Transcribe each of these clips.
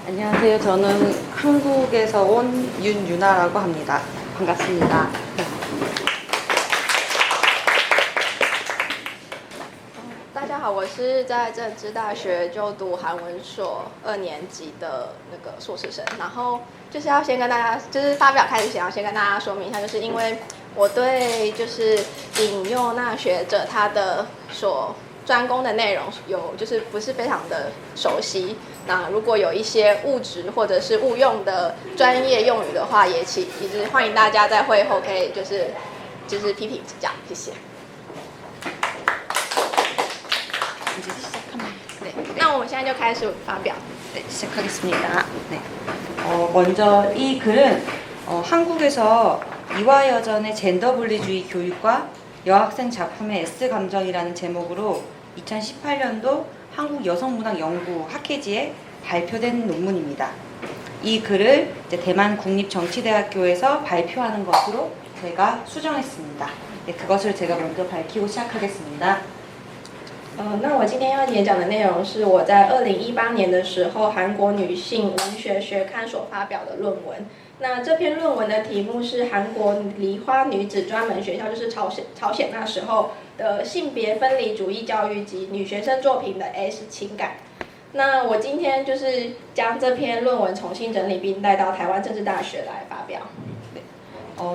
안녕하세요. 저는 한국에서 온 윤유나라고 합니다. 반갑습니다. 大家好，我是在政治大学就读韩文所2年级的那个硕士生。然后就是要先跟大家，就是发表开始前要先跟大家说明一下，就是因为我对就是引诱那学者他的所专攻的内容就是不是非常的熟悉。那如果有一些误植或者是误用的专业用语的话，也就是欢迎大家在会后可以就是批评指教，谢谢。 那我们现在就开始发表。 네, 시작하겠습니다. 네. 먼저 이 글은 한국에서 이화여전의 젠더 분리주의 교육과 여학생 작품의 S 감정이라는 제목으로 2018년도 한국여성문학연구 학회지에 발표된 논문입니다. 이 글을 이제 대만 국립정치대학교에서 발표하는 것으로 제가 수정했습니다. 네, 그것을 제가 먼저 밝히고 시작하겠습니다. 那我今天要演讲的内容是我在2018年的时候韩国女性文学学刊所发表的论文。那这篇论文的题目是韩国梨花女子专门学校，就是朝鲜那时候的性别分离主义教育及女学生作品的 S 情感。那我今天就是将这篇论文重新整理，并带到台湾政治大学来发表。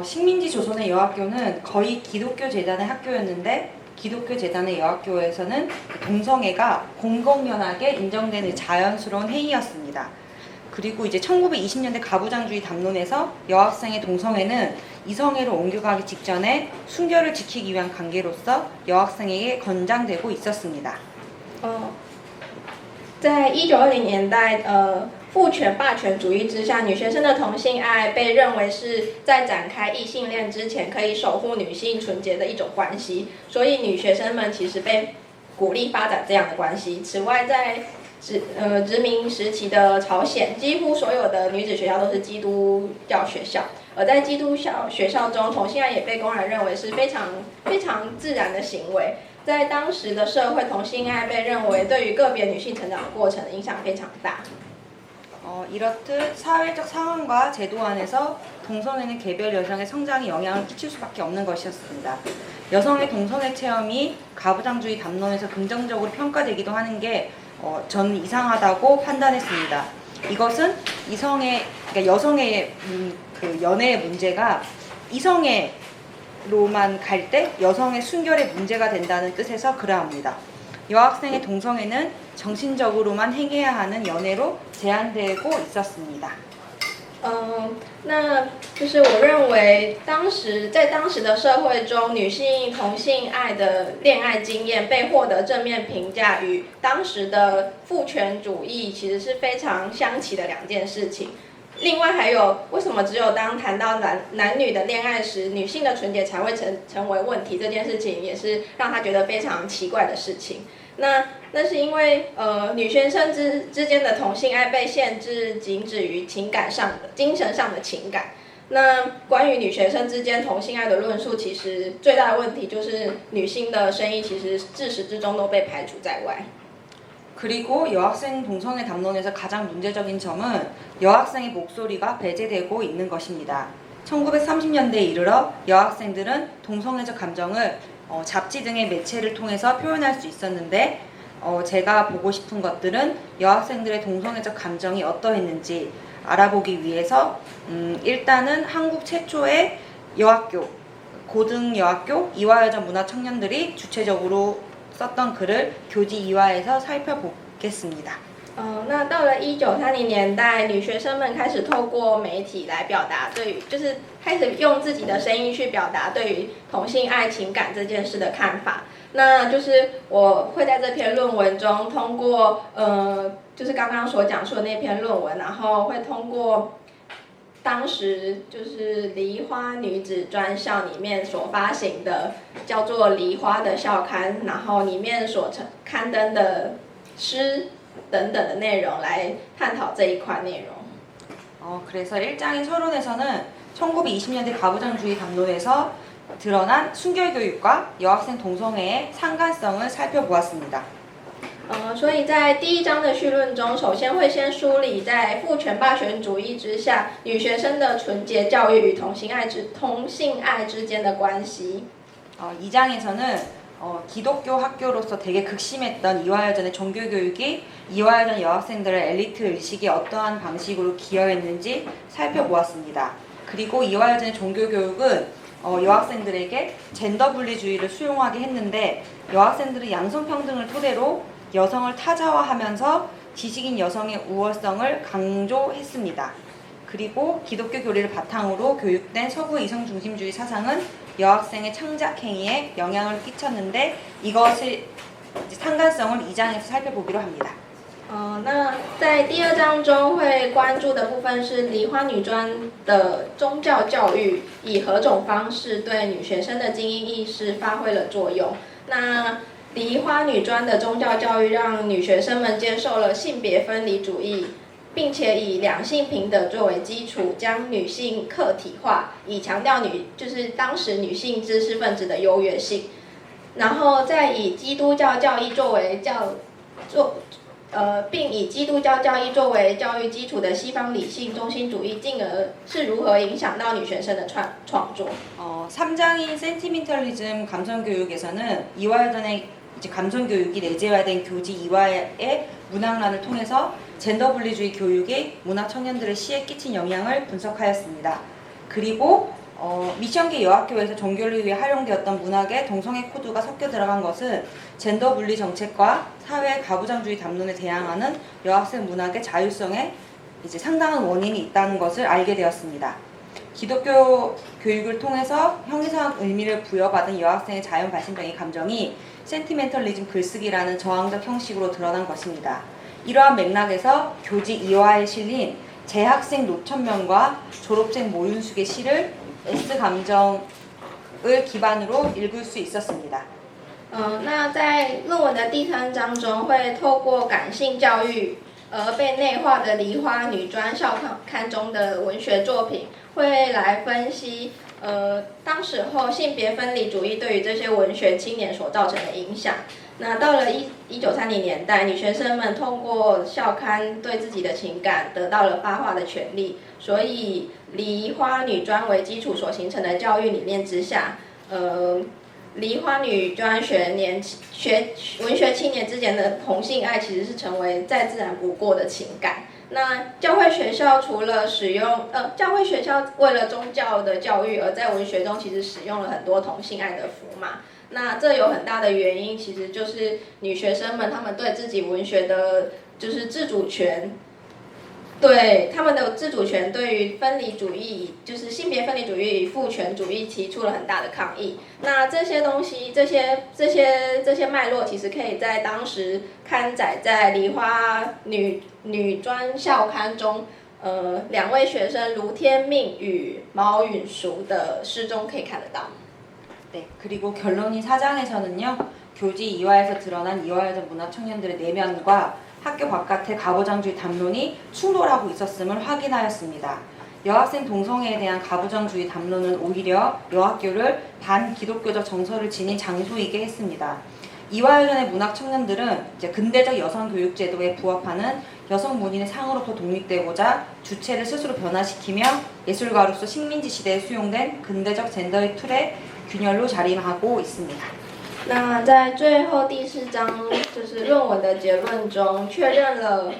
식민지 조선의 여학교는 거의 기독교 재단의 학교였는데 기독교 재단의 여학교에서는 동성애가 공공연하게 인정되는 자연스러운 행위였습니다. 그리고 이제 1920년대 가부장주의 담론에서 여학생의 동성애는 이성애로 옮겨가기 직전에 순결을 지키기 위한 관계로서 여학생에게 권장되고 있었습니다. 在1920年代，父权霸权主义之下，女学生的同性爱被认为是在展开异性恋之前可以守护女性纯洁的一种关系，所以女学生们其实被鼓励发展这样的关系。此外，在殖民时期的朝鲜，几乎所有的女子学校都是基督教学校，而在基督教学校中，同性爱也被公然认为是非常自然的行为。 在当时的社会，同性爱被认为对于个别女性成长的过程的影响非常大。 이렇듯 사회적 상황과 제도 안에서 동성애는 개별 여성의 성장에 영향을 끼칠 수밖에 없는 것이었습니다. 여성의 동성애 체험이 가부장주의 담론에서 긍정적으로 평가되기도 하는 게 저는 이상하다고 판단했습니다. 이것은 그러니까 여성의 그 연애의 문제가 이성애로만 갈 때 여성의 순결에 문제가 된다는 뜻에서 그러합니다. 여학생의 동성애는 정신적으로만 행해야 하는 연애로 제한되고 있었습니다. 那就是我认为在当时的社会中，女性同性爱的恋爱经验被获得正面评价，与当时的父权主义其实是非常相齐的两件事情。另外还有，为什么只有当谈到男女的恋爱时，女性的纯洁才会成为问题？这件事情也是让他觉得非常奇怪的事情。那是因为女学生之间的同性爱被限制，仅止于情感上的、精神上的情感。那关于女学生之间同性爱的论述，其实最大的问题就是女性的声音其实自始至终都被排除在外。 그리고 여학생 동성애 담론에서 가장 문제적인 점은 여학생의 목소리가 배제되고 있는 것입니다. 1930년대에 이르러 여학생들은 동성애적 감정을 잡지 등의 매체를 통해서 표현할 수 있었는데 제가 보고 싶은 것들은 여학생들의 동성애적 감정이 어떠했는지 알아보기 위해서 일단은 한국 최초의 여학교, 고등여학교 이화여자 문화청년들이 주체적으로 썼던 글을 교지 이화에서 살펴보겠습니다. 那到了1930年代，女学生们开始透过媒体来表达就是开始用自己的声音去表达对于同性爱情感这件事的看法。那就是我会在这篇论文中通过就是刚刚所讲述的那篇论文，然后会通过当时就是梨花女子专校里面所发行的叫做梨花的校刊，然后里面所刊登的诗 等等的内容来探讨这一块内容。 그래서 1장인 서론에서는 1920년대 가부장주의 담론에서 드러난 순결교육과 여학생 동성애의 상관성을 살펴보았습니다. 所以在第一章的绪论中，首先会先梳理在父权霸权主义之下，女学生的纯洁教育与同性爱之间的关系。2장에서는 기독교 학교로서 되게 극심했던 이화여전의 종교교육이 이화여전 여학생들의 엘리트 의식에 어떠한 방식으로 기여했는지 살펴보았습니다. 그리고 이화여전의 종교교육은 여학생들에게 젠더 분리주의를 수용하게 했는데 여학생들은 양성평등을 토대로 여성을 타자화하면서 지식인 여성의 우월성을 강조했습니다. 그리고 기독교 교리를 바탕으로 교육된 서구 이성 중심주의 사상은 여학생의 창작 행위에 영향을 끼쳤는데 이것의 상관성을 2장에서 살펴보기로 합니다. 那在第二章中会关注的部分是梨花女专的宗教教育以何种方式对女学生的精英意识发挥了作用。那梨花女专的宗教教育让女学生们接受了性别分离主义，并且以两性平等作为基础，将女性客体化，以强调就是当时女性知识分子的优越性，然后再以基督教教义并以基督教教义作为教育基础的西方理性中心主义，进而是如何影响到女学生的创作。3장인 센티멘털리즘 감성교육에서는 이화여전의 감성교육이 내재화된 교지 이화의 문학란을 통해서 젠더 분리주의 교육이 문학 청년들의 시에 끼친 영향을 분석하였습니다. 그리고 미션계 여학교에서 종교를 위해 활용되었던 문학에 동성애 코드가 섞여 들어간 것은 젠더 분리 정책과 사회 가부장주의 담론에 대항하는 여학생 문학의 자율성에 상당한 원인이 있다는 것을 알게 되었습니다. 기독교 교육을 통해서 형이상학 의미를 부여받은 여학생의 자연 발생적인 감정이 센티멘털리즘 글쓰기라는 저항적 형식으로 드러난 것입니다. 이러한 맥락에서 교지 이화에 실린 재학생 노천명과 졸업생 모윤숙의 시를 S감정을 기반으로 읽을 수 있었습니다. 那在论文的第三章中，会透过感性教育而被内化的梨花女专校刊中的文学作品，会来分析当时候性别分离主义对于这些文学青年所造成的影响。那到了1930年代，女学生们通过校刊对自己的情感得到了发话的权利，所以梨花女专为基础所形成的教育理念之下，梨花女专文学青年之间的同性爱其实是成为再自然不过的情感。那教会学校除了教会学校为了宗教的教育而在文学中其实使用了很多同性爱的符码。那这有很大的原因，其实就是女学生们她们对自己文学的就是自主权，对他们的自主权对于分离主义，就是性别分离主义与父权主义提出了很大的抗议。那这些东西，这些脉络，其实可以在当时刊载在梨花女专校刊中，两位学生卢天命与毛允淑的诗中可以看得到。 네, 그리고 결론이 4장에서는요. 교지 이화에서 드러난 이화여전 문학 청년들의 내면과 학교 바깥의 가부장주의 담론이 충돌하고 있었음을 확인하였습니다. 여학생 동성애에 대한 가부장주의 담론은 오히려 여학교를 반기독교적 정서를 지닌 장소이게 했습니다. 이화여전의 문학 청년들은 근대적 여성 교육 제도에 부합하는 여성 문인의 상으로부터 독립되고자 주체를 스스로 변화시키며 예술가로서 식민지 시대에 수용된 근대적 젠더의 틀에 균열로 자림하고 있습니다. 那在最后第4章就是论文的结论中，确认了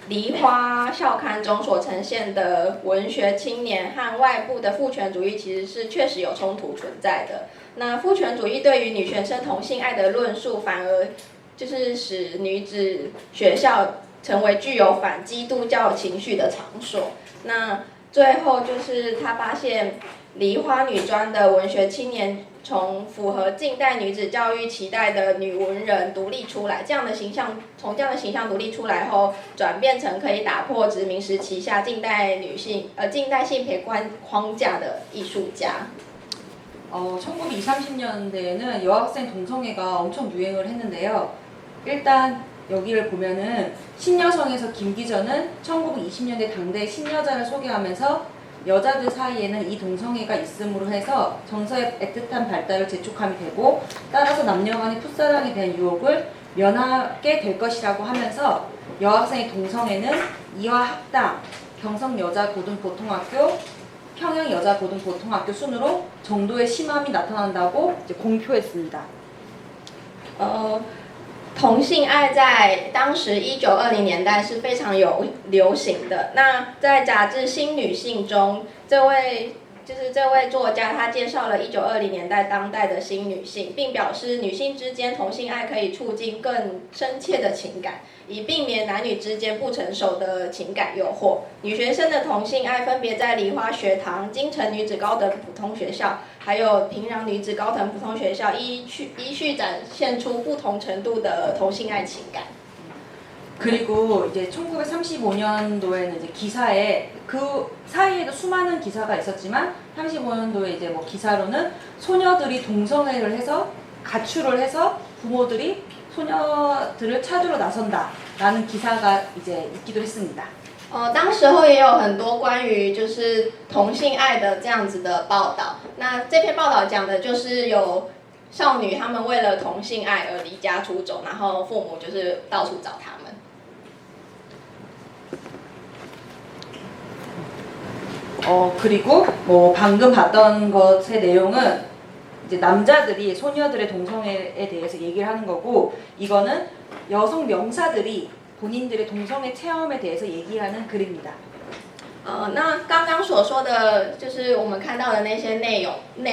梨花校刊中所呈现的文学青年和外部的父权主义其实是确实有冲突存在的。那父权主义对于女学生同性爱的论述，反而就是使女子学校成为具有反基督教情绪的场所。那最后就是他发现梨花女专的文学青年从符合近代女子教育期待的女文人独立出来，从这样的形象独立出来后，转变成可以打破殖民时期下近代性别框架的艺术家。 1920, 30년대에는 여학생 동성애가 엄청 유행을 했는데요. 일단 여기를 보면은 신여성에서 김기전은 1920년대 당대의 신여자를 소개하면서 여자들 사이에는 이 동성애가 있음으로 해서 정서의 애틋한 발달을 재촉함이 되고 따라서 남녀 간의 풋사랑에 대한 유혹을 면하게 될 것이라고 하면서 여학생의 동성애는 이화 학당, 경성 여자고등보통학교, 평양 여자고등보통학교 순으로 정도의 심함이 나타난다고 이제 공표했습니다. 同性爱在当时1920年代是非常有流行的。那在杂志《新女性》中，这位作家，他介绍了1920年代当代的新女性，并表示女性之间同性爱可以促进更深切的情感，以避免男女之间不成熟的情感诱惑。女学生的同性爱分别在梨花学堂、京城女子高等普通学校，还有平壤女子高等普通学校依序展现出不同程度的同性爱情感。 그리고 이제 1935년도에는 이제 기사에 그 사이에도 수많은 기사가 있었지만 35년도에 이제 뭐 기사로는 소녀들이 동성애를 해서 가출을 해서 부모들이 소녀들을 찾으러 나선다라는 기사가 이제 있기도 했습니다. 当时候也有很多关于就是同性爱的这样子的报道。那这篇报道讲的就是有少女她们为了同性爱而离家出走，然后父母就是到处找她们。 그리고 뭐 방금 봤던 것의 내용은 이제 남자들이 소녀들의 동성애에 대해서 얘기를 하는 거고 이거는 여성 명사들이 본인들의 동성애 체험에 대해서 얘기하는 글입니다. 那刚刚所说的就是我们看到的那些内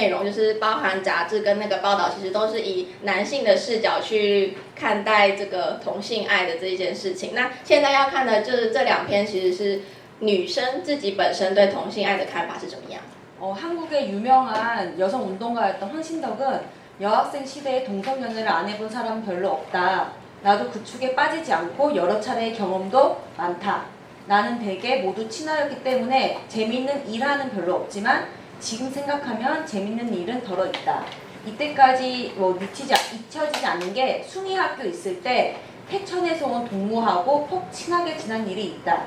容就是包含杂志跟那个报道，其实都是以男性的视角去看待这个同性爱的这一件事情。那现在要看的就是这两篇，其实是 女生自己本身对同性爱的看法是怎么样？ 한국의 유명한 여성 운동가였던 황신덕은 여학생 시대에 동성연애를 안 해본 사람은 별로 없다. 나도 그 축에 빠지지 않고 여러 차례의 경험도 많다. 나는 대개 모두 친하였기 때문에 재밌는 일하는 별로 없지만 지금 생각하면 재밌는 일은 덜어 있다. 이때까지 뭐 잊혀지지 않는 게 숭이학교 있을 때 태천에서 온 동무하고 퍽 친하게 지난 일이 있다.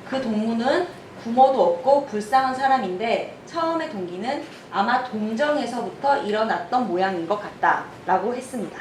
그 동무는 부모도 없고 불쌍한 사람인데 처음의 동기는 아마 동정에서부터 일어났던 모양인 것 같다라고 했습니다.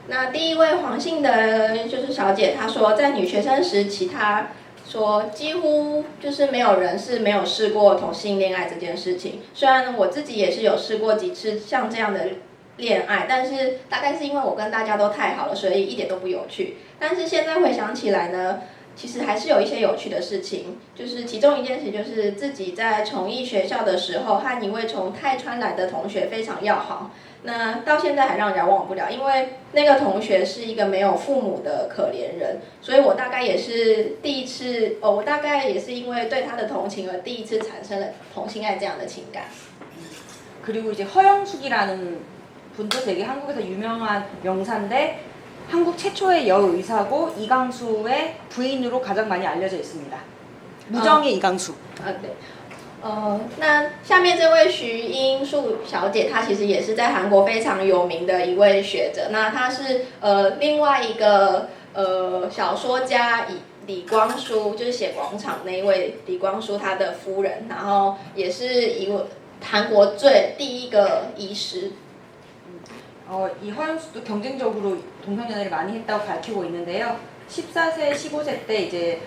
那第一位黄姓的就是小姐，她说在女学生时期，她说几乎就是没有人是没有试过同性恋爱这件事情。虽然我自己也是有试过几次像这样的恋爱，但是大概是因为我跟大家都太好了，所以一点都不有趣。但是现在回想起来呢， 其实还是有一些有趣的事情，就是其中一件事就是自己在崇义学校的时候，和一位从泰川来的同学非常要好，那到现在还让人忘不了，因为那个同学是一个没有父母的可怜人，所以我大概也是第一次，我大概也是因为对他的同情而第一次产生了同性爱这样的情感。 그리고 이제 허영숙이라는 분도 되게 한국에서 유명한 명사인데 한국 최초의 여의사고 이강수의 부인으로 가장 많이 알려져 있습니다. 무정의 이강수. 对。那下面这位徐英树小姐，她其实也是在韩国非常有名的一位学者。那她是另外一个小说家李光洙，就是写《广场》那一位李光洙他的夫人，然后也是一位韩国第一个医师。 이 허영수도 경쟁적으로 동성연애를 많이 했다고 밝히고 있는데요. 14세, 15세 때 이제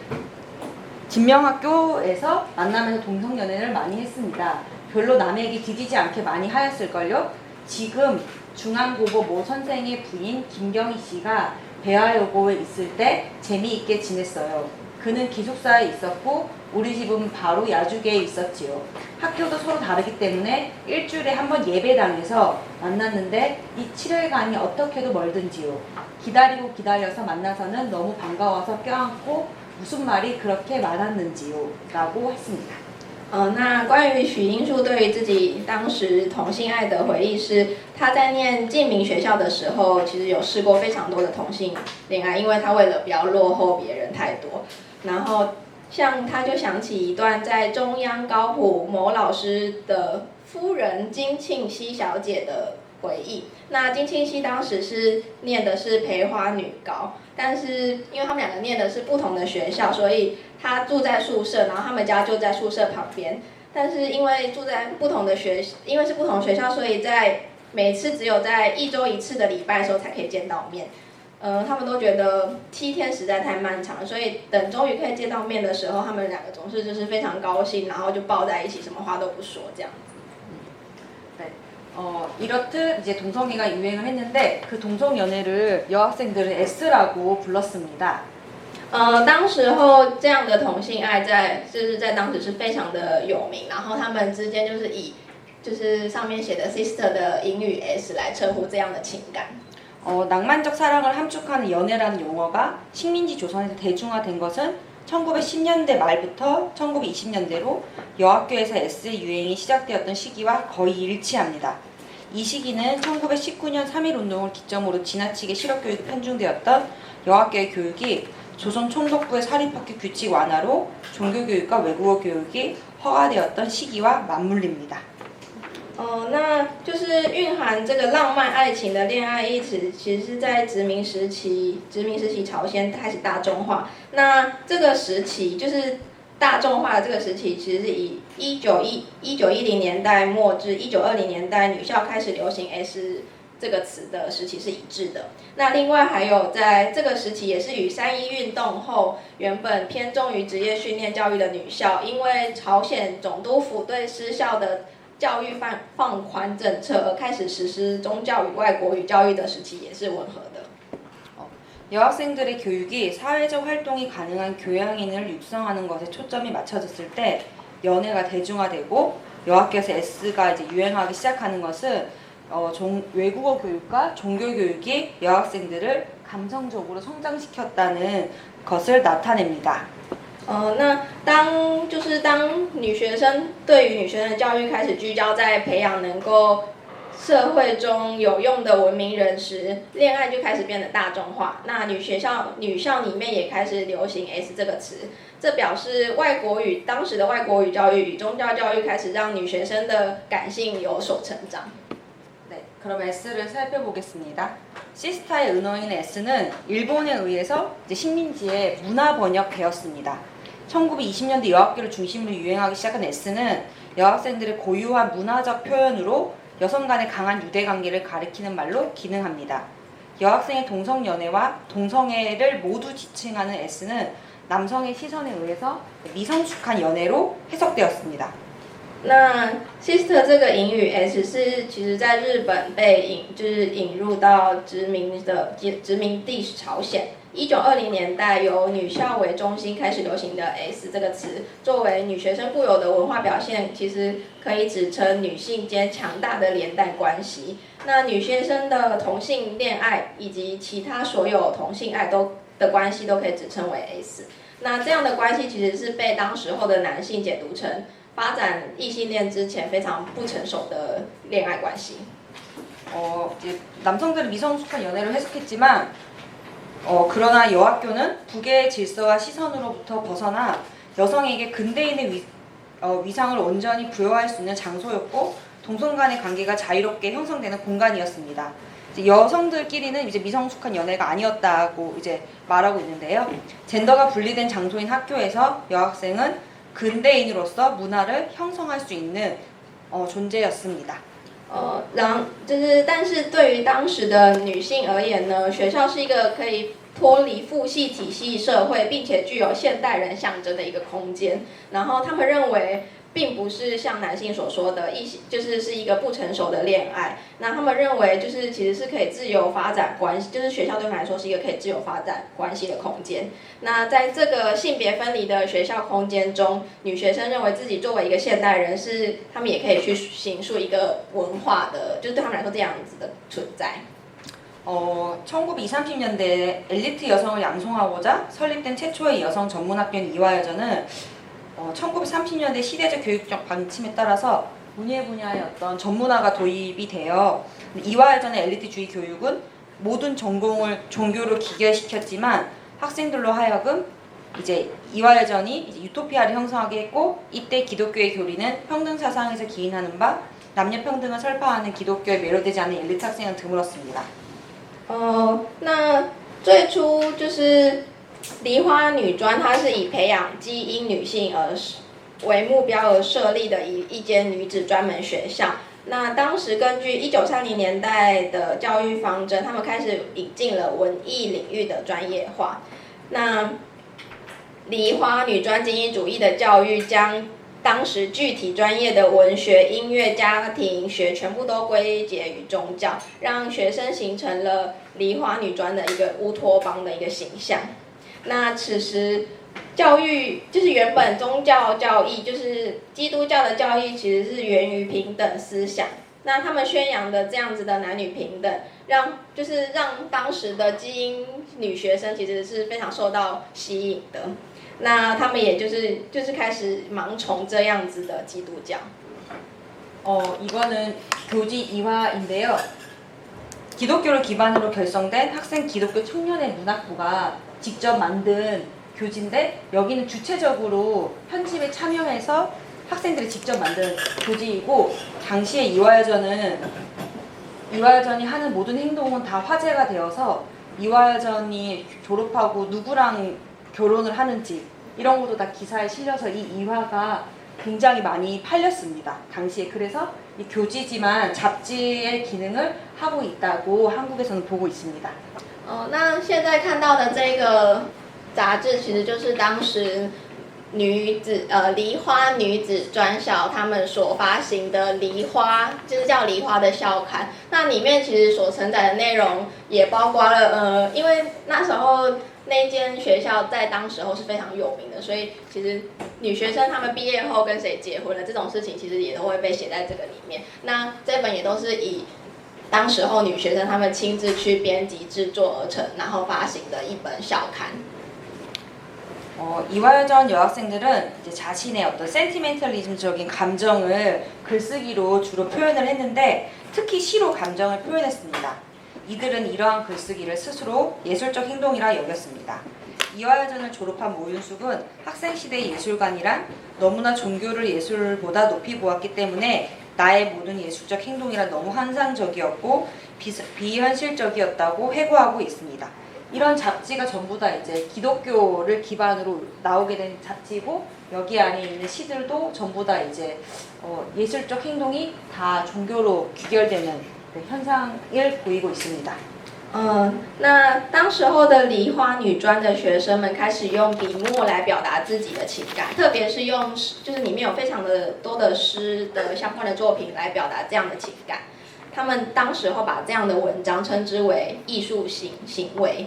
진명학교에서 만나면서 동성연애를 많이 했습니다. 별로 남에게 디디지 않게 많이 하였을걸요. 지금 중앙고보 모 선생의 부인 김경희 씨가 배아여고에 있을 때 재미있게 지냈어요. 그는 기숙사에 있었고 우리 집은 바로 야주계에 있었지요. 학교도 서로 다르기 때문에 일주일에 한 번 예배당에서 만났는데 이 7일간이 어떻게도 멀든지요. 기다리고 기다려서 만나서는 너무 반가워서 껴안고 무슨 말이 그렇게 많았는지요. 라고 했습니다. 那关于许英树对于自己当时同性爱的回忆是，他在念静明学校的时候，其实有试过非常多的同性恋爱，因为他为了不要落后别人太多，然后像他就想起一段在中央高普某老师的夫人金庆熙小姐的回忆。那金庆熙当时是念的是培花女高，但是因为他们两个念的是不同的学校，所以他住在宿舍，然后他们家就在宿舍旁边。但是因为住在不同的因为是不同学校，所以在每次只有在1周1次的礼拜的时候才可以见到面。他们都觉得7天实在太漫长了，所以等终于可以见到面的时候，他们两个总是就是非常高兴，然后就抱在一起，什么话都不说这样。 이렇듯 이제 동성애가 유행을 했는데 그 동성 연애를 여학생들은 S라고 불렀습니다. 当时候这样的同性爱就是在当时是非常的有名，然后他们之间就是以就是上面写的 sister 的英语 S 来称呼这样的情感。 낭만적 사랑을 함축하는 연애라는 용어가 식민지 조선에서 대중화된 것은 1910년대 말부터 1920년대로 여학교에서 S 유행이 시작되었던 시기와 거의 일치합니다. 이 시기는 1919년 3.1운동을 기점으로 지나치게 실업교육이 편중되었던 여학교의 교육이 조선 총독부의 사립학교 규칙 완화로 종교교육과 외국어 교육이 허가되었던 시기와 맞물립니다. 那就是蕴含这个浪漫爱情的恋爱一词，其实是在殖民时期朝鲜开始大众化。那这个时期就是大众化的这个时期，其实是以1910年代末至1920年代女校开始流行 S 这个词的时期是一致的。那另外还有在这个时期也是与3.1运动后原本偏重于职业训练教育的女校，因为朝鲜总督府对私校的教育放宽政策而开始实施宗教与外国语教育的时期也是吻合的。 여학생들의 교육이 사회적 활동이 가능한 교양인을 육성하는 것에 초점이 맞춰졌을 때 연애가 대중화되고 여학교에서 S가 이제 유행하기 시작하는 것은 외국어 교육과 종교 교육이 여학생들을 감성적으로 성장시켰다는 것을 나타냅니다. 那当女学生对于女学生的教育开始聚焦在培养能够社会中有用的文明人时，恋爱就开始变得大众化。那女校里面也开始流行 S 这个词，这表示当时的外国语教育与宗教教育开始让女学生的感性有所成长。 네, 그럼 S를 살펴보겠습니다. 시스타의 은어인 S는 일본에 의해서 이제 식민지의 문화 번역되었습니다. 1920년대 여학교를 중심으로 유행하기 시작한 S는 여학생들의 고유한 문화적 표현으로 여성 간의 강한 유대관계를 가리키는 말로 기능합니다. 여학생의 동성연애와 동성애를 모두 지칭하는 S는 남성의 시선에 의해서 미성숙한 연애로 해석되었습니다. 那 sister 这个隐语 S 是其实在日本被引入到殖民地朝鲜。1920年代由女校为中心开始流行的 S 这个词，作为女学生固有的文化表现，其实可以指称女性间强大的连带关系。那女学生的同性恋爱以及其他所有同性爱的关系都可以指称為 S。那这样的关系其实是被当时候的男性解读成发展异性恋之前非常不成熟的恋爱关系。 이제 남성들은 미성숙한 연애를 해석했지만 그러나 여학교는 북의 질서와 시선으로부터 벗어나 여성에게 근대인의 위상을 온전히 부여할 수 있는 장소였고 동성 간의 관계가 자유롭게 형성되는 공간이었습니다. 이제 여성들끼리는 이제 미성숙한 연애가 아니었다고 이제 말하고 있는데요. 젠더가 분리된 장소인 학교에서 여학생은 근대인으로서 문화를 형성할 수 있는 존재였습니다. 但是对于当时的女性而言呢，学校是一个可以脱离父系体系社会，并且具有现代人象征的一个空间。然后他们认为，并不是像男性所说的是一个不成熟的恋爱。那他们认为，其实是可以自由发展关系，学校对他们来说是一个可以自由发展关系的空间。那在这个性别分离的学校空间中，女学生认为自己作为一个现代人，他们也可以去形塑一个文化的，对他们来说这样子的存在。 1920, 30년대에 엘리트 여성을 양성하고자 설립된 최초의 여성 전문학교인 이화여전은 1930년대 시대적 교육적 방침에 따라서 문예 분야의 어떤 전문화가 도입이 되어 이화여전의 엘리트주의 교육은 모든 전공을 종교로 기결시켰지만 학생들로 하여금 이제 이화여전이 이제 유토피아를 형성하게 했고 이때 기독교의 교리는 평등 사상에서 기인하는 바 남녀 평등을 설파하는 기독교에 매료되지 않은 엘리트 학생은 드물었습니다. 那最初梨花女专，它是以培养基因女性为目标而设立的一间女子专门学校。那当时根据1930年代的教育方针，他们开始引进了文艺领域的专业化。那梨花女专精英主义的教育将当时具体专业的文学、音乐、家庭学全部都归结于宗教，让学生形成了梨花女专的一个乌托邦的一个形象。那此时教育就是原本宗教教义，就是基督教的教义，其实是源于平等思想。那他们宣扬的这样子的男女平等，让当时的精英女学生其实是非常受到吸引的。那他们也就是开始盲从这样子的基督教。이거는 교지 2화인데요. 기독교를 기반으로 결성된 학생 기독교 청년의 문학부가 직접 만든 교지인데 여기는 주체적으로 편집에 참여해서 학생들이 직접 만든 교지이고 당시에 이화여전이 하는 모든 행동은 다 화제가 되어서 이화여전이 졸업하고 누구랑 결혼을 하는지 이런 것도 다 기사에 실려서 이 이화가 굉장히 많이 팔렸습니다. 당시에. 그래서 이 교지지만 잡지의 기능을 하고 있다고 한국에서는 보고 있습니다. 那现在看到的这个杂志，其实就是当时梨花女子专校他们所发行的梨花，就是叫梨花的校刊。那里面其实所承载的内容也包括了因为那时候那间学校在当时候是非常有名的，所以其实女学生她们毕业后跟谁结婚了这种事情，其实也都会被写在这个里面。那这本也都是以当时候女学生她们亲自去编辑制作而成，然后发行的一本校刊。이화여전 여학생들은 이제 자신의 어떤 센티멘털리즘적인 감정을 글쓰기로 주로 표현을 했는데 특히 시로 감정을 표현했습니다. 이들은 이러한 글쓰기를 스스로 예술적 행동이라 여겼습니다. 이화여전을 졸업한 모윤숙은 학생시대 예술관이란 너무나 종교를 예술보다 높이 보았기 때문에 나의 모든 예술적 행동이란 너무 환상적이었고 비현실적이었다고 회고하고 있습니다. 이런 잡지가 전부 다 이제 기독교를 기반으로 나오게 된 잡지고 여기 안에 있는 시들도 전부 다 이제 예술적 행동이 다 종교로 귀결되는 현상을 보이고 있습니다. 那当时候的梨花女专的学生们开始用笔墨来表达自己的情感，特别是用就是里面有非常的多的诗的相关的作品来表达这样的情感。他们当时候把这样的文章称之为艺术行为。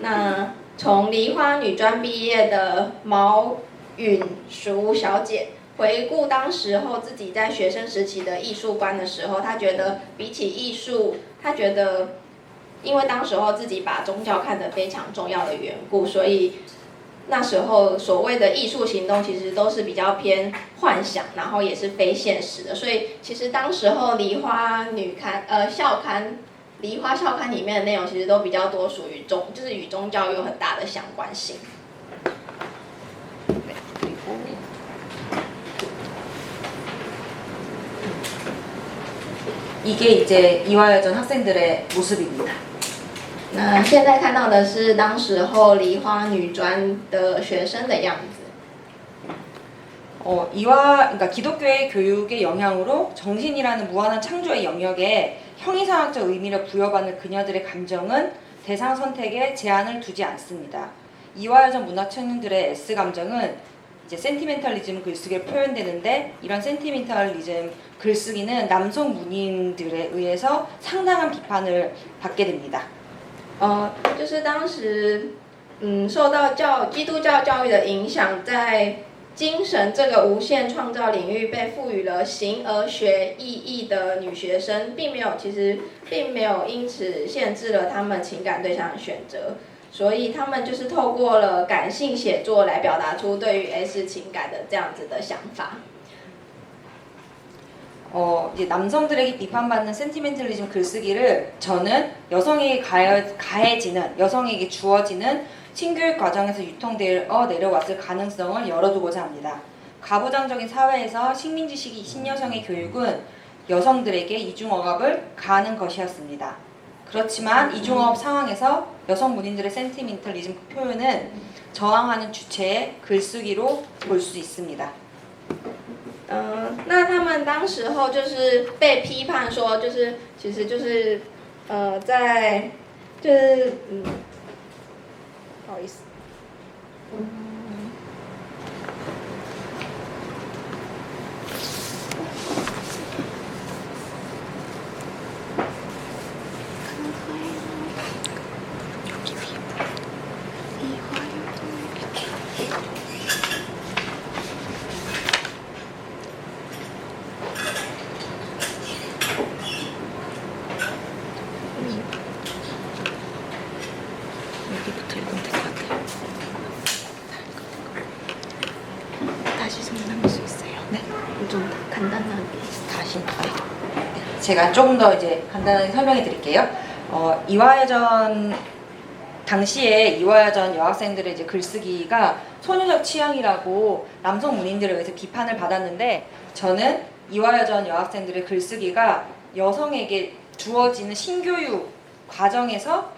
那从梨花女专毕业的毛允淑小姐回顾当时候自己在学生时期的艺术观的时候，她觉得比起艺术，她觉得因为当时候自己把宗教看得非常重要的缘故，所以那时候所谓的艺术行动其实都是比较偏幻想，然后也是非现实的。所以其实当时候梨花校刊里面的内容其实都比较多属于就是与宗教有很大的相关性。 이게 이제 이화여전 학생들의 모습입니다. 那现在看到的是当时候梨花女专的学生的样子。 그러니까 기독교의 교육의 영향으로 정신이라는 무한한 창조의 영역에 형이상학적 의미를 부여받는 그녀들의 감정은 대상 선택에 제한을 두지 않습니다. 이화여전 문학 청년들의 S 감정은 이제 센티멘탈리즘 글쓰기로 표현되는데 이런 센티멘탈리즘 글쓰기는 남성 문인들에 의해서 상당한 비판을 받게 됩니다. 就是当时受到基督教教育的影响，在精神这个无限创造领域被赋予了形而学意义的女学生，并没有因此限制了她们情感对象的选择，所以她们就是透过了感性写作来表达出对于 S 情感的这样子的想法。 이제 남성들에게 비판받는 센티멘탈리즘 글쓰기를 저는 여성에게 가해지는, 여성에게 주어지는性교육 과정에서 유통되어 내려왔을 가능성을 열어두고자 합니다. 가부장적인 사회에서 식민지식 신여성의 교육은 여성들에게 이중억압을 가하는 것이었습니다. 그렇지만 이중억압 상황에서 여성 문인들의 센티멘탈리즘 표현은 저항하는 주체의 글쓰기로 볼 수 있습니다. 那他们们当时候就是被批判说，就是其实就是在就是不好意思。여기부터 읽으면 될 것 같아요. 다시 설명할 수 있어요. 네. 좀 간단하게. 다시. 네. 제가 조금 더 이제 간단하게 설명해 드릴게요. 이화여전 당시에 이화여전 여학생들의 이제 글쓰기가 소녀적 취향이라고 남성 문인들에 의해서 비판을 받았는데, 저는 이화여전 여학생들의 글쓰기가 여성에게 주어지는 신교육 과정에서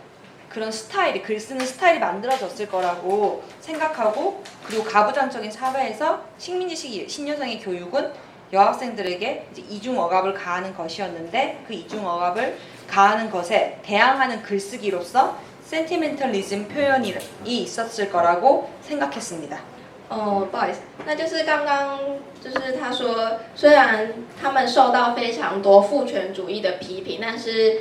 그런 스타일이, 글 쓰는 스타일이 만들어졌을 거라고 생각하고, 그리고 가부장적인 사회에서 식민지식 신여성의 교육은 여학생들에게 이제 이중억압을 가하는 것이었는데, 그 이중억압을 가하는 것에 대항하는 글쓰기로서 센티멘털리즘 표현이 있었을 거라고 생각했습니다. 不好意思，那就是刚刚就是他说，虽然他们受到非常多父权主义的批评，但是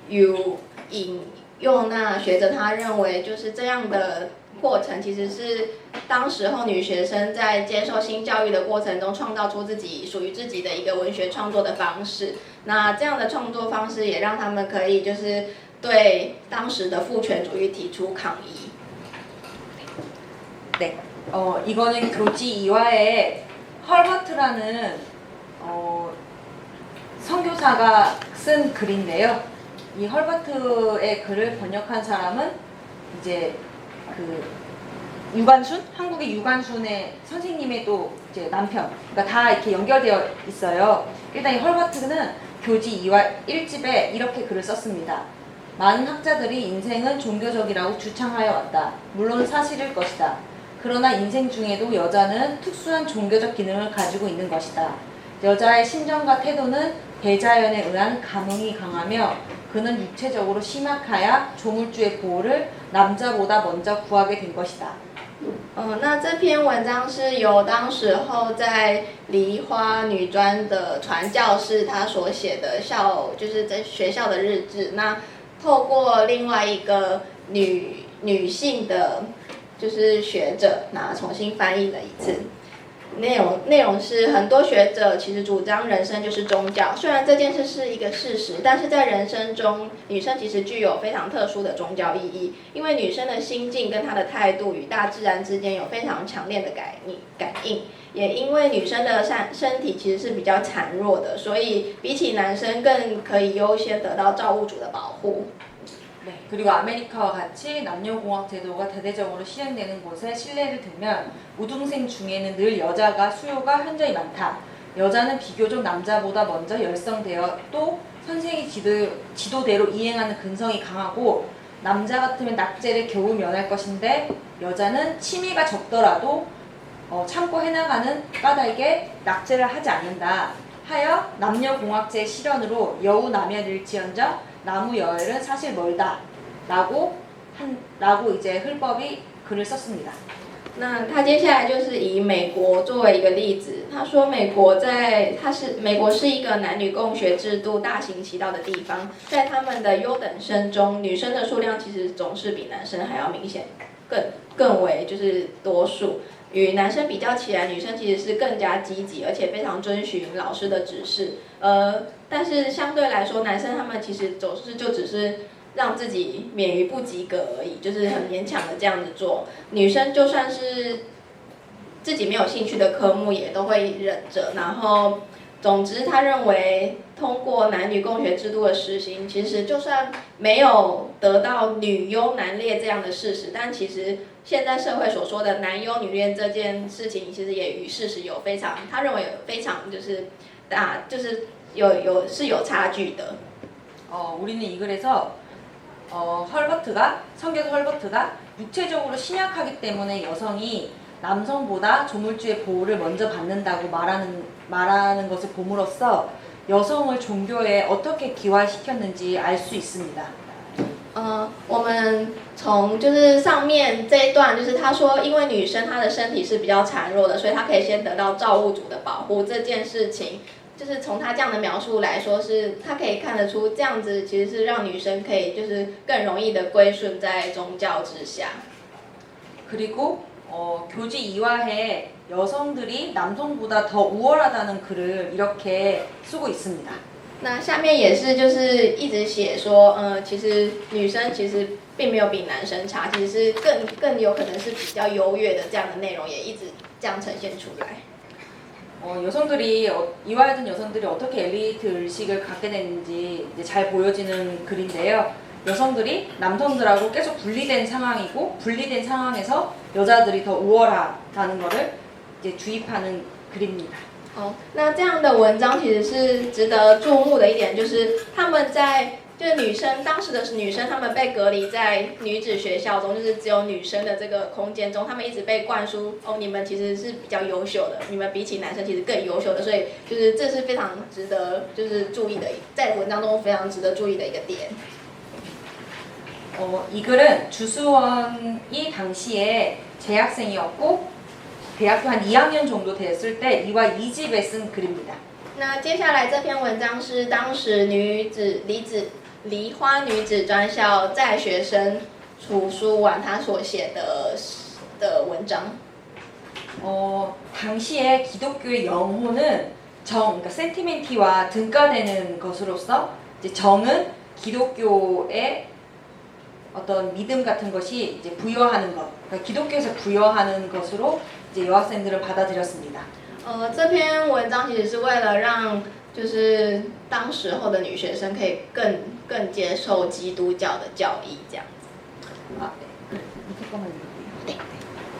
有引用那学者他认为就是这样的过程其实是当时候女学生在接受新教育的过程中创造出自己属于自己的一个文学创作的方式。那这样的创作方式也让他们可以就是对当时的父权主义提出抗议。 네, 이거는 교지 2화에 헐버트라는 선교사가 쓴 글인데요. 이 헐버트의 글을 번역한 사람은 이제 그 유관순? 한국의 유관순의 선생님의 또 이제 남편. 그러니까 다 이렇게 연결되어 있어요. 일단 이 헐버트는 교지 2화 1집에 이렇게 글을 썼습니다. 많은 학자들이 인생은 종교적이라고 주창하여 왔다. 물론 사실일 것이다. 그러나 인생 중에도 여자는 특수한 종교적 기능을 가지고 있는 것이다. 여자의 심정과 태도는 대자연에 의한 감흥이 강하며 그는 육체적으로 심약하여 조물주의 보호를 남자보다 먼저 구하게 된 것이다. 那这篇文章是由当时候在梨花女专的传教士他所写的就是在学校的日志。那透过另外一个女性的，就是学者，那重新翻译了一次。内容是很多学者其实主张人生就是宗教，虽然这件事是一个事实，但是在人生中，女生其实具有非常特殊的宗教意义，因为女生的心境跟她的态度与大自然之间有非常强烈的感应，也因为女生的身体其实是比较孱弱的，所以比起男生更可以优先得到造物主的保护。 네, 그리고 아메리카와 같이 남녀공학 제도가 대대적으로 시행되는 곳에 신뢰를 들면 우등생 중에는 늘 여자가 수요가 현저히 많다. 여자는 비교적 남자보다 먼저 열성되어 또 선생의 지도대로 이행하는 근성이 강하고 남자 같으면 낙제를 겨우 면할 것인데 여자는 취미가 적더라도 참고 해나가는 까닭에 낙제를 하지 않는다. 하여 남녀공학제 실현으로 여우 남연일지언정 나무 여열은 사실 멀다 라고 이제 흘법이 글을 썼습니다. 那他接下来就是以美国作为一个例子，他说美国是一个男女共学制度大行其道的地方，在他们的优等生中，女生的数量其实总是比男生还要明显更为就是多数。与男生比较起来，女生其实是更加积极，而且非常遵循老师的指示。但是相对来说，男生他们其实就只是让自己免于不及格而已，就是很勉强的这样子做。女生就算是自己没有兴趣的科目，也都会忍着。然后，总之，他认为通过男女共学制度的实行，其实就算没有得到女优男劣这样的事实，但其实现在社会所说的男优女劣这件事情，其实也与事实有非常，他认为有非常就是有差距的。 우리는 이 글에서 선교사 헐버트가 육체적으로 신약하기 때문에 여성이 남성보다 조물주의 보호를 먼저 받는다고 말하는 것을 봄으로써 여성을 종교에 어떻게 기화시켰는지 알 수 있습니다. 我们从就是上面这一段，就是他说，因为女生她的身体是比较孱弱的，所以她可以先得到造物主的保护。这件事情，就是从他这样的描述来说，是他可以看得出，这样子其实是让女生可以就是更容易的归顺在宗教之下。 그리고 교지 이화에 여성들이 남성보다 더 우월하다는 글을 이렇게 쓰고 있습니다. 那下面也是就是一直写说，其实女生其实并没有比男生差，其实是更有可能是比较优越的这样的内容，也一直这样呈现出来。 여성들이 이화여전 여성들이 어떻게 엘리트 의식을 갖게 됐는지 이제 잘 보여지는 글인데요. 여성들이 남성들하고 계속 분리된 상황이고 분리된 상황에서 여자들이 더 우월하다는 것을 이제 주입하는 글입니다. 那这样的文章其实是值得注目的一点，就是他们在就是女生当时的女生，她们被隔离在女子学校中，就是只有女生的这个空间中，她们一直被灌输你们其实是比较优秀的，你们比起男生其实更优秀的，所以就是这是非常值得就是注意的，在文章中非常值得注意的一个点。 이 글은 주수원이 당시에 재학생이었고 대학교 한 2학년 정도 됐을 때 이화 2집에 쓴 글입니다. 那接下来这篇文章是当时梨花女子专校在学生图书馆他所写的文章。 당시에 기독교의 영혼은 그러니까 센티멘티와 등가되는 것으로서 이제 정은 기독교의 어떤 믿음 같은 것이 이제 부여하는 것, 그러니까 기독교에서 부여하는 것으로 이제 여학생들은 받아들였습니다. 这篇文章其实是为了让就是当时候的女学生可以更接受基督教的教义这样子。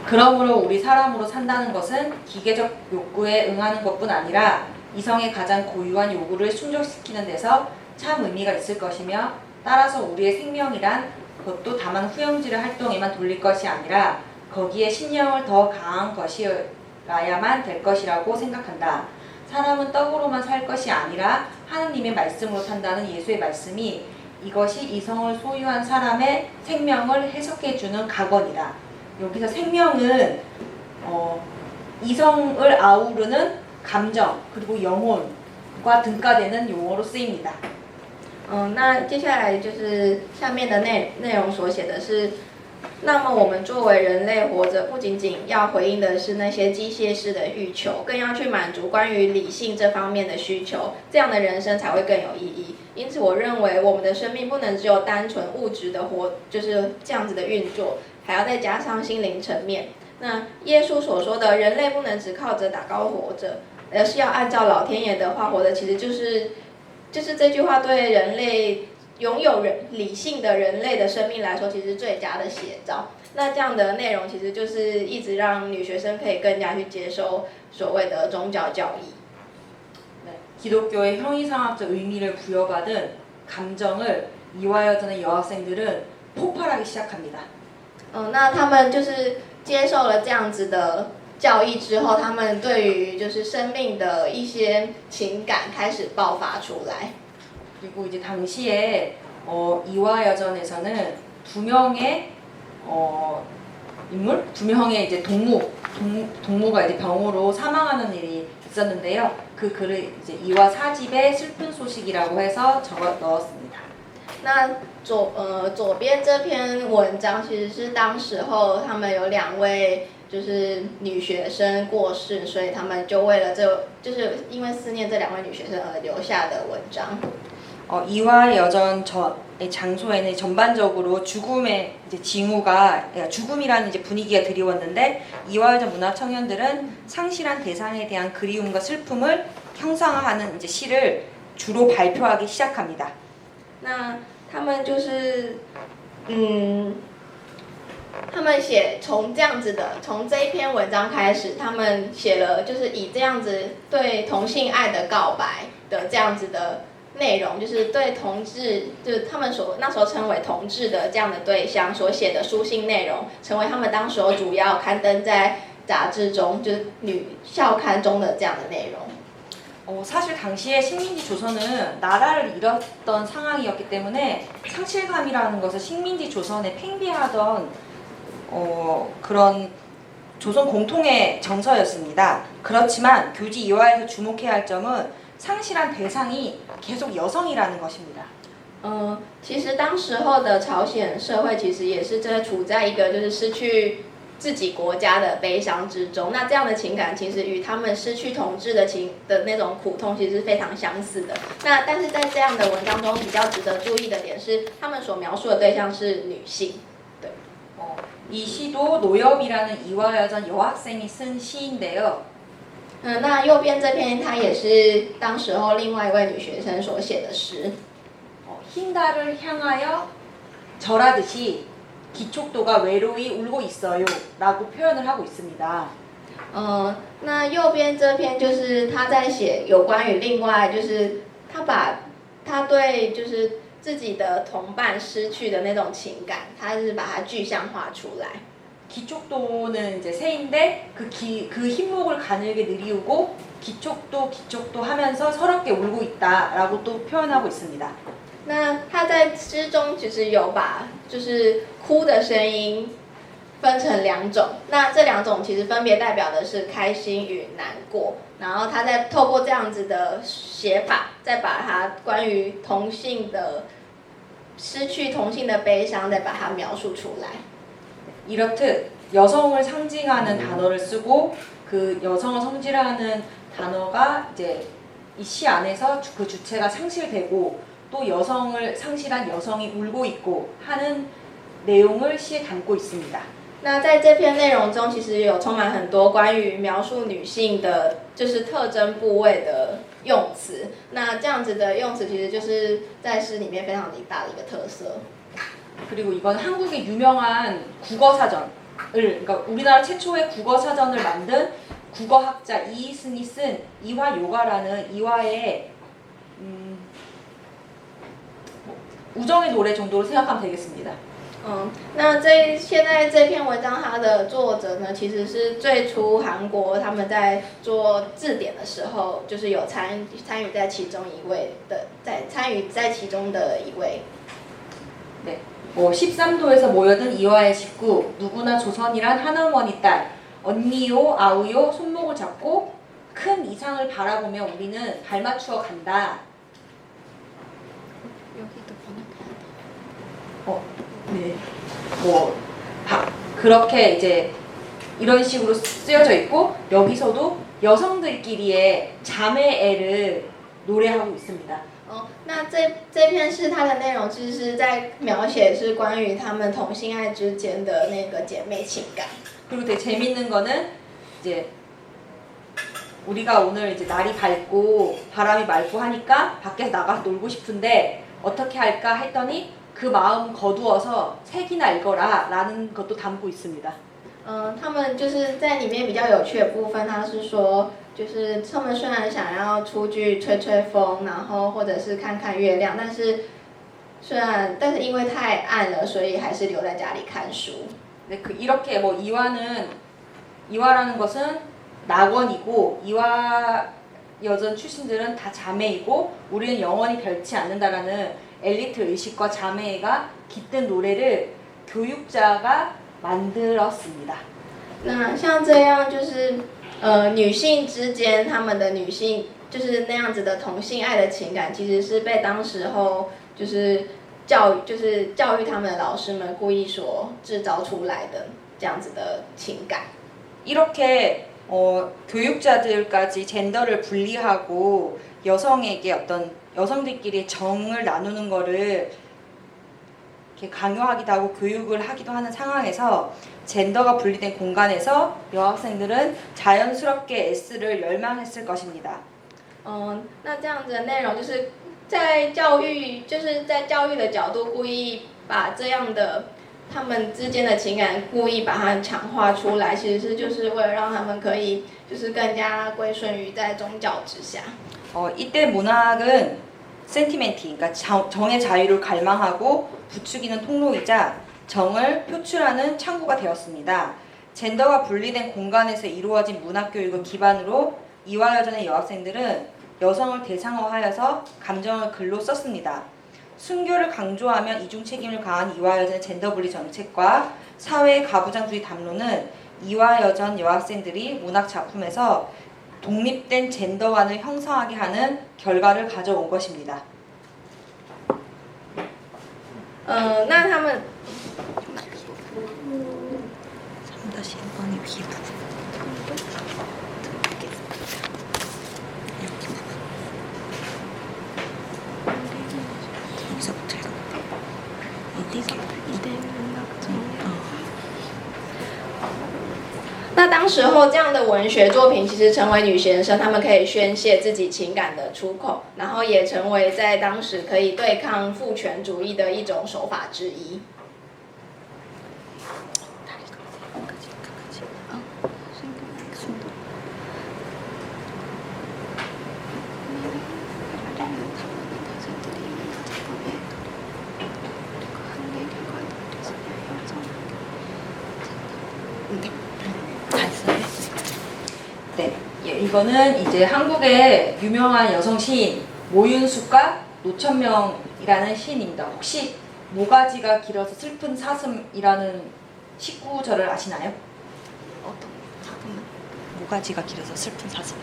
그러므로 우리 사람으로 산다는 것은 기계적 욕구에 응하는 것뿐 아니라 이성의 가장 고유한 요구를 충족시키는 데서 참 의미가 있을 것이며 따라서 우리의 생명이란 그것도 다만 후영지를 활동에만 돌릴 것이 아니라 거기에 신령을 더 강한 것이라야만 될 것이라고 생각한다. 사람은 떡으로만 살 것이 아니라 하느님의 말씀으로 산다는 예수의 말씀이 이것이 이성을 소유한 사람의 생명을 해석해주는 각언이다. 여기서 생명은 이성을 아우르는 감정 그리고 영혼과 등가되는 용어로 쓰입니다. 那接下来就是下面的内容所写的是，那么我们作为人类活着，不仅仅要回应的是那些机械式的欲求，更要去满足关于理性这方面的需求，这样的人生才会更有意义。因此，我认为我们的生命不能只有单纯物质的就是这样子的运作，还要再加上心灵层面。那耶稣所说的人类不能只靠着祷告活着，而是要按照老天爷的话活着，其实就是这句话对人类拥有理性的人类的生命来说，其实是最佳的写照。那这样的内容其实就是一直让女学生可以更加去接受所谓的宗教教义。 기독교의 형이상학적 의미를 부여받은 감정을 이화여전의 여학생들은 폭발하기 시작합니다. 那他们就是接受了这样子的教义之后，他们对于就是生命的一些情感开始爆发出来。 그리고 이제 당시에 이화여전에서는 두 명의 인물, 두 명의 이제 동무가 이제 병으로 사망하는 일이 있었는데요. 그 글을 이제 이화 4집의 슬픈 소식이라고 해서 적어 넣었습니다. 那左边这篇文章其实是当时候他们有2位就是女学生过世，所以他们就为了就是因为思念这2位女学生而留下的文章。 이화여전 장소에는 전반적으로 죽음의 이제 징후가 죽음이라는 이제 분위기가 드리웠는데 이화여전 문화 청년들은 상실한 대상에 대한 그리움과 슬픔을 형상화하는 이제 시를 주로 발표하기 시작합니다. 那他们就是他们写从这一篇文章开始，他们写了就是以这样子对同性爱的告白的这样子的内容，就是对同志，就是他们那时候称为同志的这样的对象所写的书信内容，成为他们当时候主要刊登在杂志中，就是女校刊中的这样的内容。 사실 당시에 식민지 조선은 나라를 잃었던 상황이었기 때문에 상실감이라는 것을 식민지 조선에 팽배하던 그런 조선 공통의 정서였습니다. 그렇지만 교지 이화에서 주목해야 할 점은 상실한 대상이 계속 여성이라는 것입니다. 其实当时候的朝鲜社会其实也是处在一个就是失去自己国家的悲伤之中。那这样的情感其实与他们失去统治的那种苦痛其实是非常相似的。那但是在这样的文章中比较值得注意的点是，他们所描述的对象是女性。对。 이 시도 노엽이라는 이화여전 여학생이 쓴 시인데요. 那右边这篇它也是当时候另外一位女学生所写的诗。 흰 달을 향하여 절하듯이 기촉도가 외로이 울고 있어요 라고 표현을 하고 있습니다. 那右边这篇就是他在写有关于另外就是他对就是自己的同伴失去的那种情感，他是把它具象化出来。 기촉도는 이제 새인데 그 흰목을 가늘게 느리우고 기촉도 하면서 서럽게 울고 있다라고 또 표현하고 있습니다. 那他在诗中其实有把就是哭的声音分成两种，那这两种其实分别代表的是开心与难过，然后他再透过这样子的写法，再把他关于同性的失去同性的悲伤，再把它描述出来。 이렇듯 여성을 상징하는 단어를 쓰고 그 여성을 성질하는 단어가 이제 이 시 안에서 그 주체가 상실되고 또 여성을 상실한 여성이 울고 있고 하는 내용을 시에 담고 있습니다. 那在这篇内容中，其实有充满很多关于描述女性的，就是特征部位的用词。那这样子的用词，其实就是在诗里面非常大的一个特色。 그리고 이건 한국의 유명한 국어사전을 그러니까 우리나라 최초의 국어사전을 만든 국어학자 이이승이 쓴 이화요가라는 이화의 우정의 노래 정도로 생각하면 되겠습니다. 那现在这篇文章它的作者呢，其实是最初韩国他们在做字典的时候，就是有参与在其中一位的，参与在其中的一位。 네. 13도에서 모여든 이화의 식구 누구나 조선이란 한어머니 딸 언니요 아우요 손목을 잡고 큰 이상을 바라보며 우리는 발맞추어 간다. 여기도 네. 그렇게 이제 이런 식으로 쓰여져 있고 여기서도 여성들끼리의 자매애를 노래하고 있습니다. 那这篇是它的内容，其实是在描写是关于他们同性爱之间的那个姐妹情感。 그리고 되게 재밌는 거는 이제 우리가 오늘 이제 날이 밝고 바람이 맑고 하니까 밖에서 나가서 놀고 싶은데 어떻게 할까 했더니 그 마음 거두어서 책이나 읽어라 라는 것도 담고 있습니다. 他们就是在里面比较有趣的部分，他是说，就是他们虽然想要出去吹吹风，然后或者是看看月亮，但是但是因为太暗了，所以还是留在家里看书。 네, 이렇게 뭐 이화라는 것은 낙원이고 이화 여전 출신들은 다 자매이고 우리는 영원히 별치 않는다라는 엘리트 의식과 자매가 깃든 노래를 교육자가 만들었습니다. 那像这样就是女性之间他们的女性就是那样子的同性爱的情感，其实是被当时候就是教育他们的老师们故意所制造出来的这样子的情感。 이렇게 교육자들까지 젠더를 분리하고 여성에게 어떤 여성들끼리 정을 나누는 거를 이렇게 강요하기도 하고 교육을 하기도 하는 상황에서 젠더가 분리된 공간에서 여학생들은 자연스럽게 S를 열망했을 것입니다. 那这样子的内容就是在教育的角度故意把这样的他们之间的情感故意把它强化出来，其实是就是为了让他们可以就是更加归顺于在宗教之下。 이때 문학은 센티멘티, 그러니까 정의 자유를 갈망하고 부추기는 통로이자 정을 표출하는 창구가 되었습니다. 젠더가 분리된 공간에서 이루어진 문학 교육을 기반으로 이화여전의 여학생들은 여성을 대상화하여서 감정을 글로 썼습니다. 순교를 강조하며 이중 책임을 가한 이화여전의 젠더 분리 정책과 사회의 가부장주의 담론은 이화여전 여학생들이 문학 작품에서 독립된 젠더관을 형성하게 하는 결과를 가져온 것입니다. 那他们 3-1번의 위에 부분 이렇게 부분 여기서부터 읽어볼게요. 那当时候这样的文学作品，其实成为女学生她们可以宣泄自己情感的出口，然后也成为在当时可以对抗父权主义的一种手法之一。 네, 이거는 이제 한국의 유명한 여성 시인 모윤숙과 노천명이라는 시인입니다. 혹시 모가지가 길어서 슬픈 사슴이라는 19절을 아시나요? 어떤 작품? 모가지가 길어서 슬픈 사슴.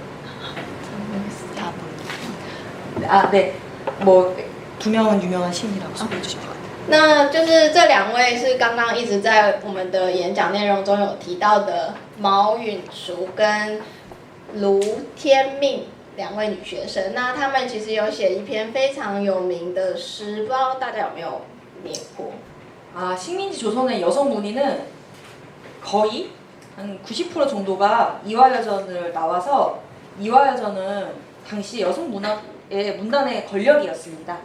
다 모르겠어요. 아, 네. 뭐 두 명은 유명한 시인이라고 소개해 주시면 돼요. 那就是这两位是刚刚一直在我们的演讲内容中有提到的毛允淑跟卢天命两位女学生。那她们其实有写一篇非常有名的诗，不知道大家有没有念过？ 아, 식민지 조선의 여성 문의는 거의 한 90% 정도가 이화여전을 나와서 이화여전은 당시 여성 문학의 문단의 권력이었습니다.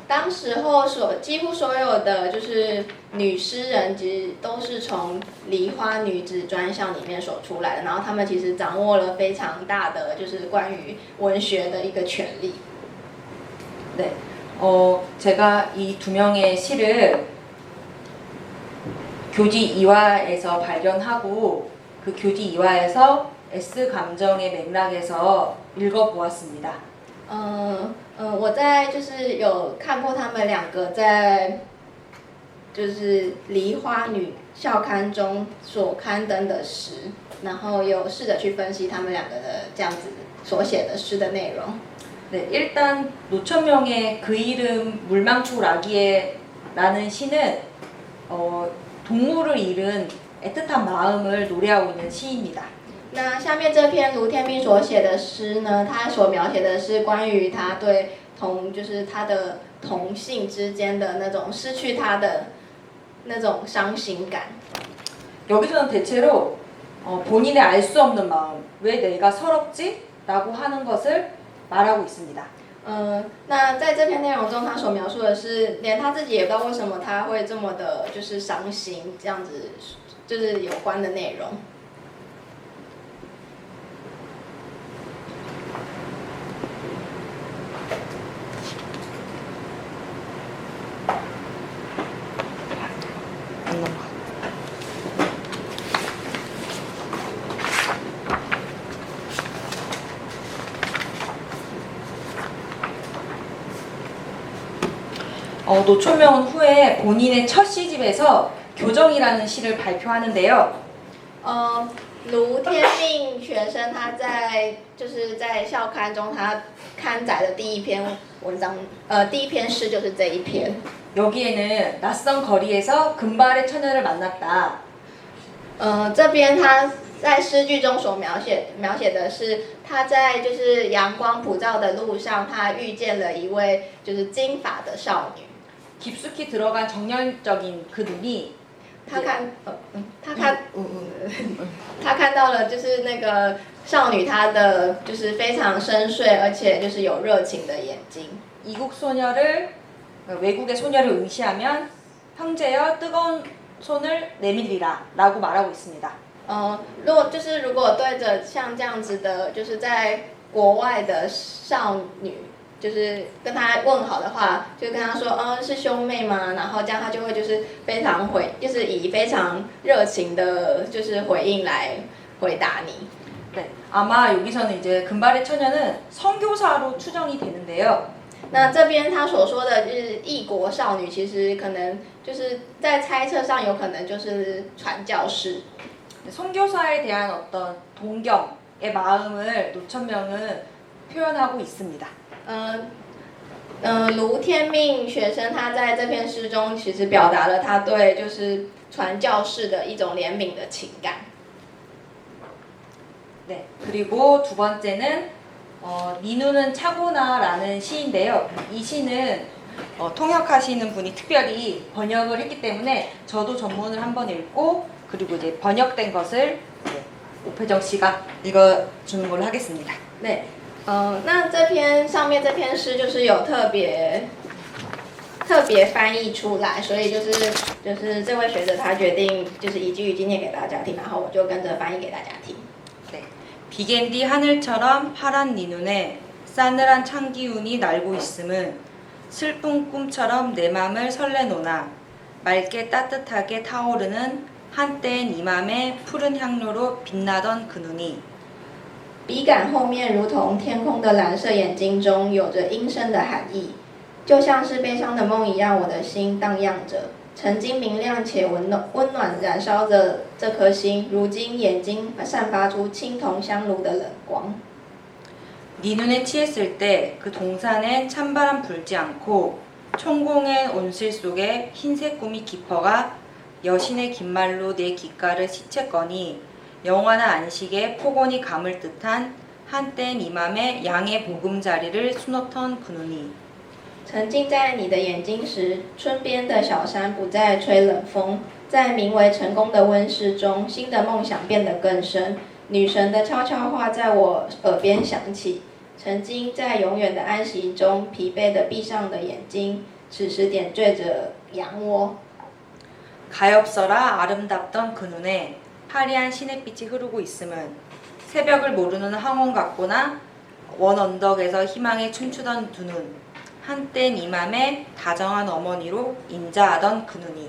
当时候几乎所有的就是女诗人，其实都是从梨花女子专项里面所出来的，然后她们其实掌握了非常大的就是关于文学的一个权利。 네, 제가 이 두 명의 시를 교지 2화에서 발견하고 그 교지 2화에서 S 감정의 맥락에서 읽어보았습니다. 我在就是有看过他们两个在就是梨花女校刊中所刊登的诗，然后有试着去分析他们两个的这样子所写的诗的内容。 네, 일단 노천명의 그 이름 물망초 라기에라는 시는 동물을 잃은 애틋한 마음을 노래하고 있는 시입니다. 那下面这篇卢天命所写的诗呢，他所描写的是关于他对就是他的同性之间的那种失去他的那种伤心感。 여기서는 대체로 본인의 알 수 없는 마음, 왜 내가 서럽지? 라고 하는 것을 말하고 있습니다. 那在这篇内容中，他所描述的是，连他自己也不知道为什么他会这么的，就是伤心，这样子，就是有关的内容。 노천명은 후에 본인의 첫 시집에서 교정이라는 시를 발표하는데요. 卢天命学生他就是在校刊中，他刊载的第一篇文章，第一篇诗就是这一篇。 여기에는 낯선 거리에서 금발의 처녀를 만났다. 这边他在诗句中所描写的是他在就是阳光普照的路上，他遇见了一位就是金发的少女。 깊숙이 들어간 정열적인 그 눈이 他看到了就是那个少女，她的就是非常深邃，而且就是有热情的眼睛。 이국 소녀를 외국의 소녀를 응시하면 형제여 뜨거운 손을 내밀리라라고 말하고 있습니다. 如果对着像这样子的，就是在国外的少女，就是跟他问好的话，就跟他说，是兄妹吗？然后这样他就会就是非常就是以非常热情的，就是回应来回答你。 네, 아마 여기서는 이제 금발의 처녀는 선교사로 추정이 되는데요. 那这边他所说的就是异国少女，其实可能就是在猜测上有可能就是传教士。 선교사에 대한 어떤 동경의 마음을 노천명은 표현하고 있습니다. 卢天命学生他在这篇诗中其实表达了他对就是传教士的一种怜悯的情感。 네, 그리고 두 번째는 네 눈은 차구나라는 시인데요. 이 시는 통역하시는 분이 특별히 번역을 했기 때문에 저도 전문을 한번 읽고 그리고 이제 번역된 것을 오패정 씨가 읽어주는 걸로 하겠습니다. 对，那这篇上面这篇诗就是有特别翻译出来，所以就是这位学者他决定就是一句一句念给大家听，然后我就跟着翻译给大家听。 네. 비겐디 하늘처럼 파란 네 눈에 싸늘한 찬기운이 날고 있음은 슬픈 꿈처럼 내 맘을 설레노나 맑게 따뜻하게 타오르는 한때의 네 맘의 푸른 향로로 빛나던 그 눈이 笔杆后面如同天空的蓝色眼睛中有着阴森的含义，就像是悲伤的梦一样，我的心荡漾着。曾经明亮且温暖燃烧着这颗心，如今眼睛散发出青铜香炉的冷光。 네 눈에 취했을 때 그 동산엔 찬바람 불지 않고 총공의 온실 속에 흰색 꿈이 깊어가 여신의 긴 말로 내 귓가를 시쳤거니 영원한 안식에 폭언이 감을 듯한 한때 네 맘에 양의 보금자리를 수놓던 그 눈이 沉浸在你的眼睛时，村边的小山不再吹冷风，在名为成功的温室中，新的梦想变得更深。女神的悄悄话在我耳边响起。曾经在永远的安息中疲惫地闭上的眼睛，此时点缀着羊窝。 가엾어라 아름답던 그 눈에 화려한 시냇빛이 흐르고 있음은 새벽을 모르는 황혼 같구나 원 언덕에서 희망에 춤추던 두 눈 한때 네 맘에 다정한 어머니로 인자하던 그 눈이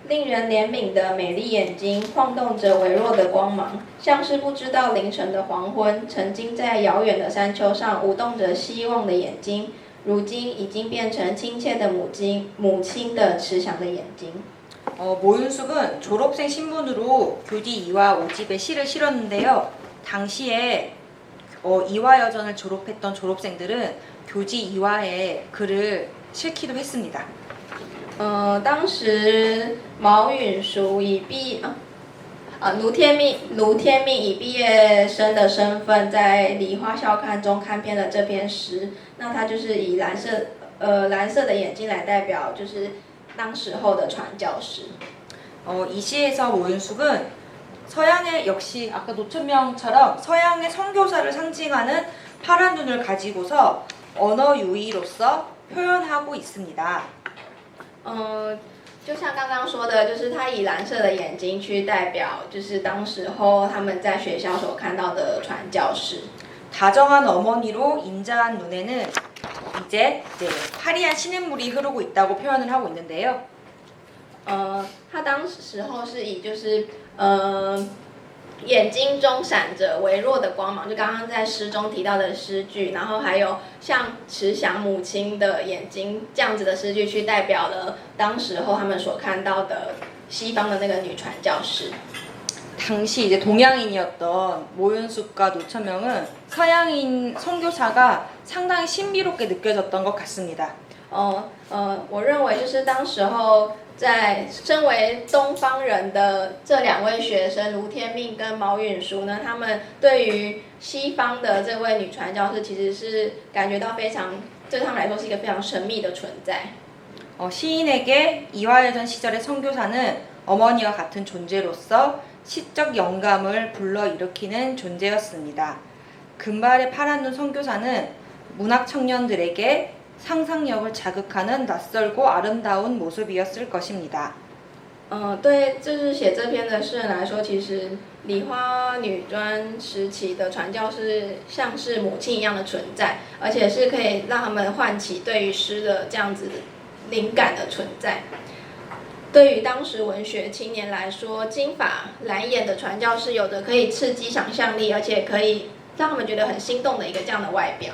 令人怜悯的美丽眼睛晃动着微弱的光芒，像是不知道凌晨的黄昏。曾经在遥远的山丘上舞动着希望的眼睛，如今已经变成亲切的母亲的慈祥的眼睛。 모윤숙은 졸업생 신분으로 교지 2화 5집에 시를 실었는데요. 당시에 이화여전을 졸업했던 졸업생들은 교지 2화에 글을 실기도 했습니다. 当时毛允淑卢天命以毕业生的身份在《梨花校刊》中刊编了这篇诗。那他就是以蓝色的眼睛来代表，就是当时候的传教士。 이 시에서 모윤숙은 서양의 역시 아까 노천명처럼 서양의 선교사를 상징하는 파란 눈을 가지고서 언어 유희로서 표현하고 있습니다. 就像刚刚说的，就是他以蓝色的眼睛去代表，就是当时候他们在学校所看到的传教士。 다정한 어머니로 인자한 눈에는 이제 화려한 시냇물이 흐르고 있다고 표현을 하고 있는데요. 他当时候是以就是眼睛中闪着微弱的光芒，就刚刚在诗中提到的诗句，然后还有像慈祥母亲的眼睛这样子的诗句，去代表了当时候他们所看到的西方的那个女传教士。 당시 이제 동양인이었던 모윤숙과 노천명은 서양인 선교사가 상당히 신비롭게 느껴졌던 것 같습니다. 我认为就是当时候在身为东方人的这两位学生卢天命跟毛允淑呢，他们对于西方的这位女传教士其实是感觉到非常，对他们来说是一个非常神秘的存在。 시인에게 이화여전 시절의 선교사는 어머니와 같은 존재로서 시적 영감을 불러일으키는 존재였습니다. 금발의 파란 눈 선교사는 문학 청년들에게 상상력을 자극하는 낯설고 아름다운 모습이었을 것입니다. 对，就是写这篇的诗人来说，其实梨花女专时期的传教士像是母亲一样的存在，而且是可以让他们唤起对于诗的这样子灵感的存在。对于当时文学青年来说，金发蓝眼的传教士有着可以刺激想象力，而且可以让他们觉得很心动的一个这样的外表。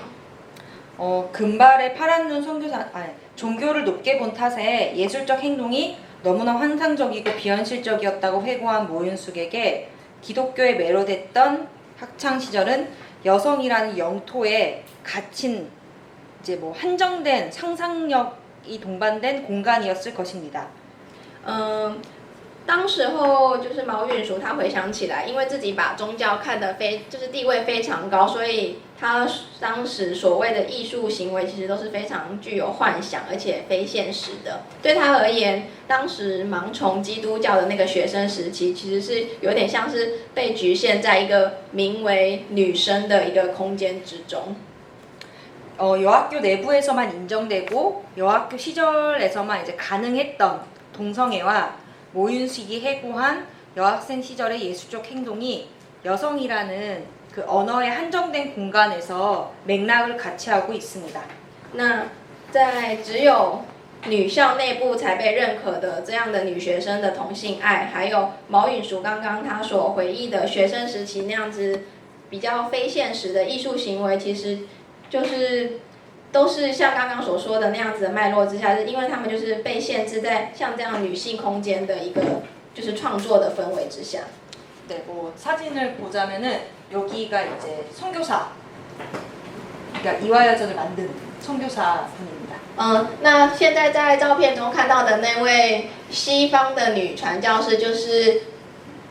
금발의 파란 눈 종교를 높게 본 탓에 예술적 행동이 너무나 환상적이고 비현실적이었다고 회고한 모윤숙에게 기독교에 매료됐던 학창 시절은 여성이라는 영토에 갇힌 이제 뭐 한정된 상상력이 동반된 공간이었을 것입니다. 当时候就是毛允淑，她回想起来，因为自己把宗教看得就是地位非常高，所以她当时所谓的艺术行为，其实都是非常具有幻想而且非现实的。对她而言，当时盲从基督教的那个学生时期，其实是有点像是被局限在一个名为女生的一个空间之中。 여학교 내부에서만 인정되고 여학교 시절에서만 이제 가능했던 동성애와 모윤숙이 해고한 여학생 시절의 예술적 행동이 여성이라는 그 언어의 한정된 공간에서 맥락을 같이 하고 있습니다. 那在只有女校内部才被认可的这样的女学生的同性爱，还有毛允淑刚刚她所回忆的学生时期那样子比较非现实的艺术行为，其实就是都是像刚刚所说的那样子的脉络之下，是因为他们就是被限制在像这样女性空间的一个就是创作的氛围之下。 네, 뭐 사진을 보자면은 여기가 이제 선교사, 그러니까 이화여전을 만든 선교사 분입니다. 那现在在照片中看到的那位西方的女传教士，就是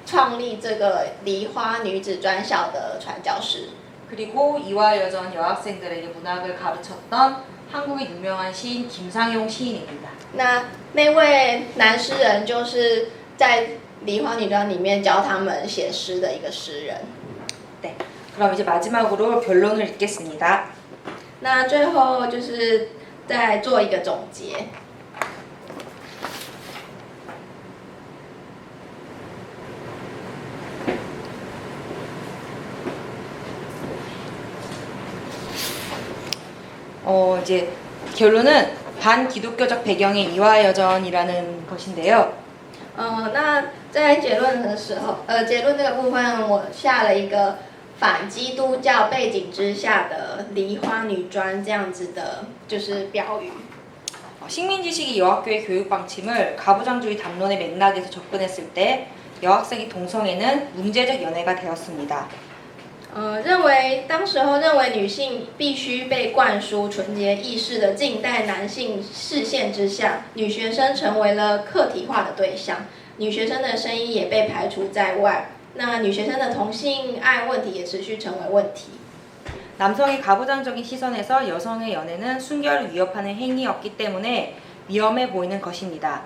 创立这个梨花女子专校的传教士。 그리고 이화여전 여학생들에게 문학을 가르쳤던 한국의 유명한 시인 김상용 시인입니다. 那位男诗人就是在梨花女专里面教他们写诗的一个诗人。 네, 그럼 이제 마지막으로 결론을 읽겠습니다. 那最后就是再做一个总结。 이제 결론은 반기독교적 배경의 이화여전이라는 것인데요. 那在结论的时候，结论这个部分我下了一个反基督教背景之下的梨花女专这样子的，就是标语。 식민지식이 여학교의 교육 방침을 가부장주의 담론의 맥락에서 접근했을 때 여학생의 동성애는 문제적 연애가 되었습니다. 认为当时候认为女性必须被灌输纯洁意识的近代男性视线之下，女学生成为了客体化的对象，女学生的声音也被排除在外。那女学生的同性爱问题也持续成为问题。 남성의 가부장적인 시선에서 여성의 연애는 순결을 위협하는 행위였기 때문에 위험해 보이는 것입니다.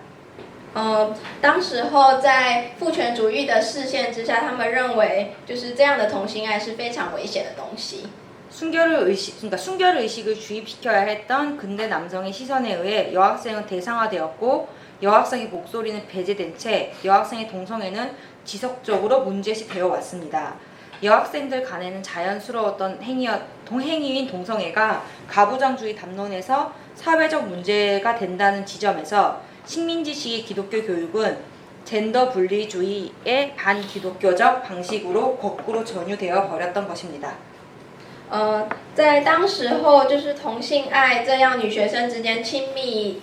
当时候在父权主义的视线之下，他们认为就是这样的同性爱是非常危险的东西。 그러니까 순결 의식을 주입시켜야 했던 근대 남성의 시선에 의해 여학생은 대상화되었고 여학생의 목소리는 배제된 채 여학생의 동성애는 지속적으로 문제시 되어 왔습니다. 여학생들 간에는 자연스러웠던 행위인 동성애가 가부장주의 담론에서 사회적 문제가 된다는 지점에서 식민지식의 기독교 교육은 젠더 분리주의의 반기독교적 방식으로 거꾸로 전유되어 버렸던 것입니다. 在当时候，就是同性爱这样女学生之间亲密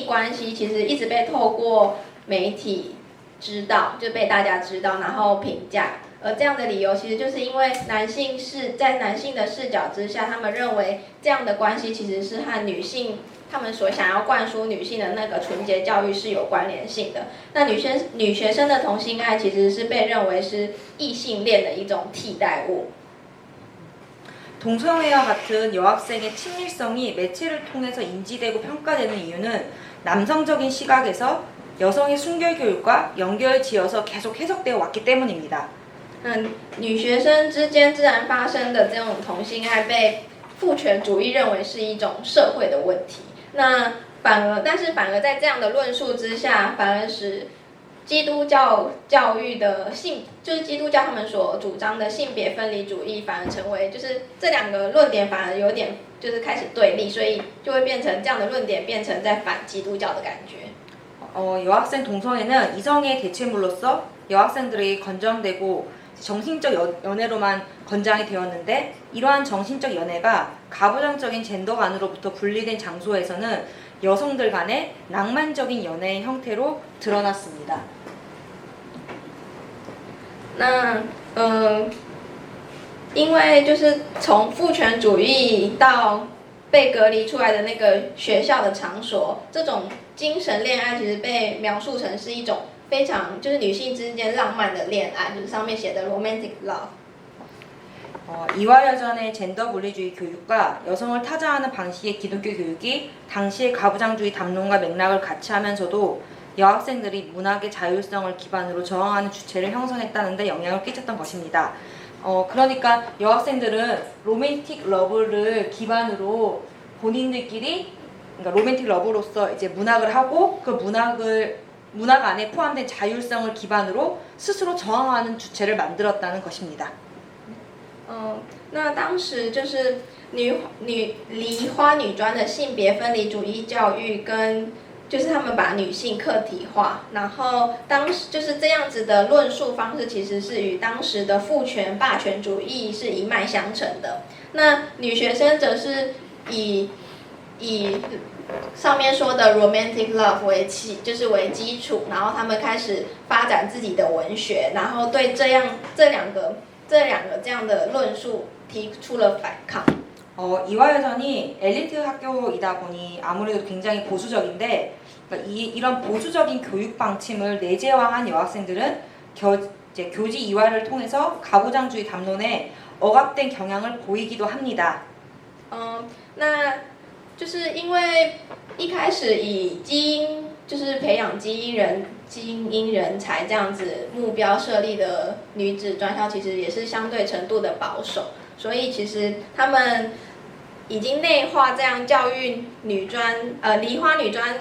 关系，其实一直被透过媒体知道，就被大家知道，然后评价。这样的理由其实就是因为在男性的视角之下，他们认为这样的关系其实是和女性他们所想要灌输女性的那个纯洁教育是有关联性的。那女学生的同性爱其实是被认为是异性恋的一种替代物。 동성애와 같은 여학생의 친밀성이 매체를 통해서 인지되고 평가되는 이유는 남성적인 시각에서 여성의 순결 교육과 연결지어서 계속 해석되어 왔기 때문입니다. 女学生之间自然发生的这种同性爱被父权主义认为是一种社会的问题。那反而在这样的论述之下，反而使基督教教育的就是基督教他们所主张的性别分离主义，反而成为就是这两个论点反而有点就是开始对立，所以就会变成这样的论点变成在反基督教的感觉。 여학생 동성애는 이성의 대체물로서 여학생들이 건정되고 정신적 연애로만 권장이 되었는데 이러한 정신적 연애가 가부장적인 젠더관으로부터 분리된 장소에서는 여성들 간의 낭만적인 연애의 형태로 드러났습니다. 那因为就是从父权主义到被隔离出来的那个学校的场所，这种精神恋爱其实被描述成是一种非常就是女性之间浪漫的恋爱，就是上面写的 romantic love。 이화여전의 젠더 분리주의 교육과 여성을 타자하는 방식의 기독교 교육이 당시의 가부장주의 담론과 맥락을 같이 하면서도 여학생들이 문학의 자율성을 기반으로 저항하는 주체를 형성했다는 데 영향을 끼쳤던 것입니다. 그러니까 여학생들은 로맨틱 러브를 기반으로 본인들끼리 그러니까 로맨틱 러브로서 이제 문학을 하고 그 문학 안에 포함된 자율성을 기반으로 스스로 저항하는 주체를 만들었다는 것입니다. 那当时就是梨花女专的性别分离主义教育跟就是他们把女性客体化，然后当时就是这样子的论述方式，其实是与当时的父权霸权主义是一脉相承的。那女学生则是以上面说的 romantic love 为基础，然后他们开始发展自己的文学，然后对这两个这样的论述提出了反抗。 이화여전이 엘리트 학교이다 보니 아무래도 굉장히 보수적인데 그러니까 이런 보수적인 교육 방침을 내재화한 여학생들은 교지 이화를 통해서 가부장주의 담론에 억압된 경향을 보이기도 합니다. 那就是因为一开始以就是培养精英人才这样子目标设立的女子专校，其实也是相对程度的保守，所以其实他们已经内化这样教育梨花女专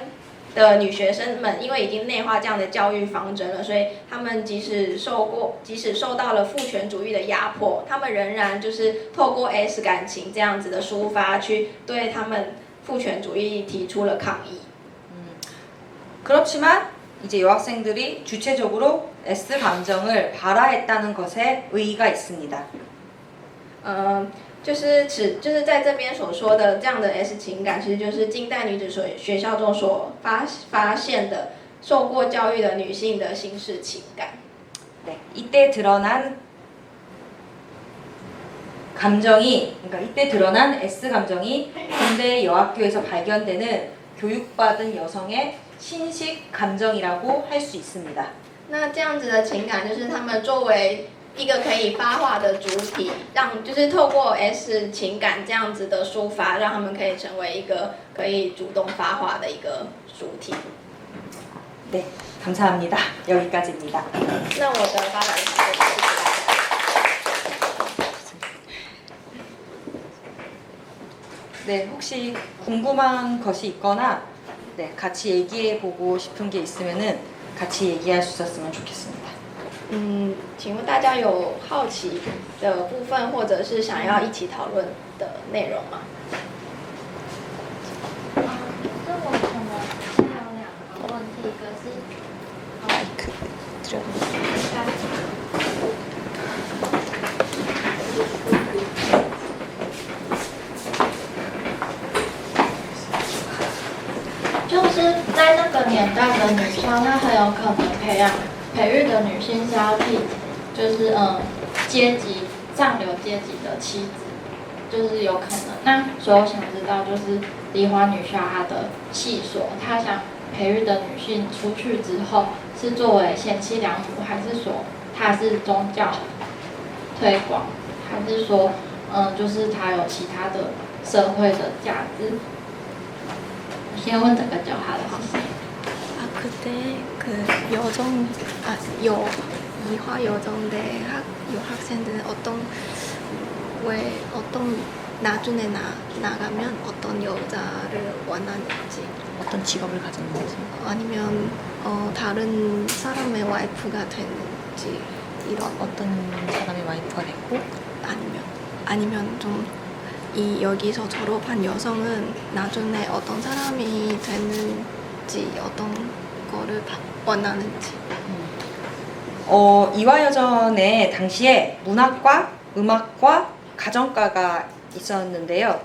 的女学生们，因为已经内化这样的教育方针了，所以他们即使受到了父权主义的压迫，他们仍然就是透过 S 感情这样子的抒发，去对他们父权主义提出了抗议。 그렇지만 이제 여학생들이 주체적으로 S 감정을 발화했다는 것에 의의가 있습니다. 就是在这边所说的这样的 S 情感，其实就是近代女子学校中所发現的受过教育的女性的心事情感。 네, 이때 드러난 S 감정이 군대 여학교에서 발견되는 교육받은 여성의 신식 감정이라고 할 수 있습니다. 那这样子的情感，就是他们作为一个可以发话的主体，就是透过 S 情感这样子的抒发，让他们可以成为一个可以主动发话的一个主体。 네, 감사합니다. 여기까지입니다. 那我的发表是这样，谢谢大家。 네, 혹시 궁금한 것이 있거나 네, 같이 얘기해보고 싶은 게 있으면은 같이 얘기할 수 있었으면 좋겠습니다. 请问大家有好奇的部分，或者是想要一起讨论的内容吗？就是我可能先有2个问题，一个是마이크 들어보세요. 就是在那个年代的女校，她很有可能培育的女性是要替，就是上流阶级的妻子，就是有可能。那所以我想知道，就是梨花女校它的系所，她想培育的女性出去之后，是作为贤妻良母，还是说她是宗教推广，还是说就是她有其他的社会的价值？先问这个就好了，谢谢。 그때 이화 여정대 여학생들은 어떤 나중에 나가면 어떤 여자를 원하는지 어떤 직업을 가졌는지. 아니면 다른 사람의 와이프가 되는지 이런 어떤 사람의 와이프가 됐고 아니면 좀 이 여기서 졸업한 여성은 나중에 어떤 사람이 되는지 어떤 거를 원하는지 이화여전에 당시에 문학과, 음악과, 가정과가 있었는데요.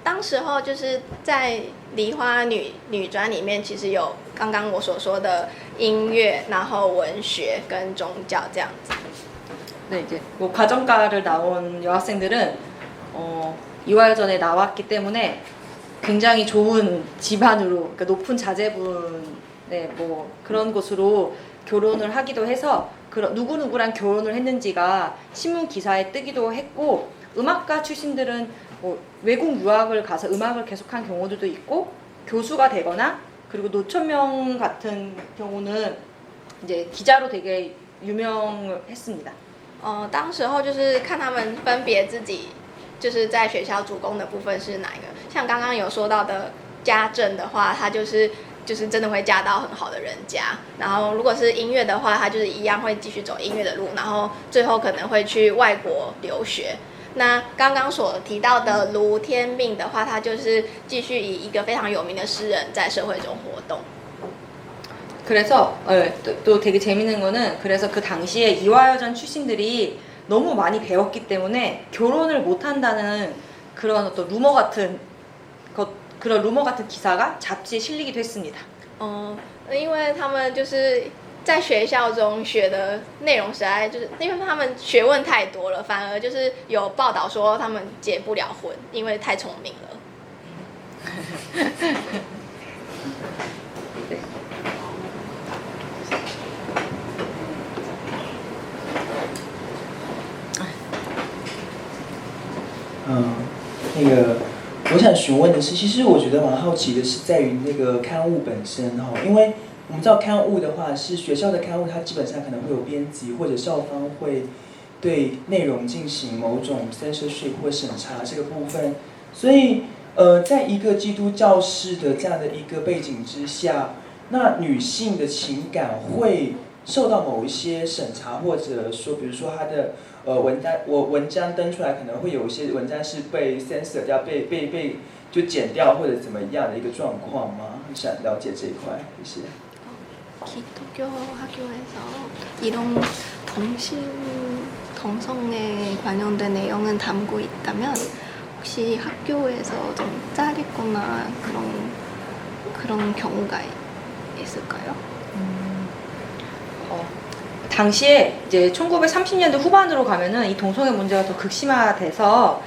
当时候就是在梨花女专里面，其实有刚刚我所说的音乐，然后文学跟宗教这样子。 네, 이제 뭐 가정과를 나온 여학생들은 이화여전에 나왔기 때문에 굉장히 좋은 집안으로, 그러니까 높은 자제분의 뭐 그런 곳으로 결혼을 하기도 해서 누구누구랑 결혼을 했는지가 신문 기사에 뜨기도 했고, 음악가 출신들은 뭐 외국 유학을 가서 음악을 계속한 경우들도 있고, 교수가 되거나, 그리고 노천명 같은 경우는 이제 기자로 되게 유명했습니다. 当时候就是看他们分别自己就是在学校主攻的部分是哪一个。像刚刚有说到的家政的话，他就是真的会嫁到很好的人家。然后如果是音乐的话，他就是一样会继续走音乐的路，然后最后可能会去外国留学。那刚刚所提到的卢天命的话，他就是继续以一个非常有名的诗人在社会中活动。 그래서 또 되게 재밌는 거는, 그래서 그 당시에 이화여전 출신들이 너무 많이 배웠기 때문에 결혼을 못 한다는 그런 어떤 루머 같은 그런 루머 같은 기사가 잡지에 실리기도 했습니다. 因为他们就是在学校中学的内容实在就是因为他们学问太多了，反而就是有报道说他们结不了婚，因为太聪明了。 那个，我想询问的是，其实我觉得蛮好奇的是在于那个刊物本身哈，因为我们知道刊物的话是学校的刊物，它基本上可能会有编辑或者校方会对内容进行某种 censorship 或审查这个部分，所以在一个基督教式的这样的一个背景之下，那女性的情感会受到某一些审查，或者说，比如说她的文章登出来，可能会有一些文章是被 censor 掉，被就剪掉或者怎么样的一个状况吗？想了解这一块，谢谢。 기독교 학교에서 이런 동성애 관련된 내용은 담고 있다면 혹시 학교에서 좀 짜릿거나 그런 경우가 있을까요? 당시에 이제 1930년대 후반으로 가면은 이 동성애 문제가 더 극심화돼서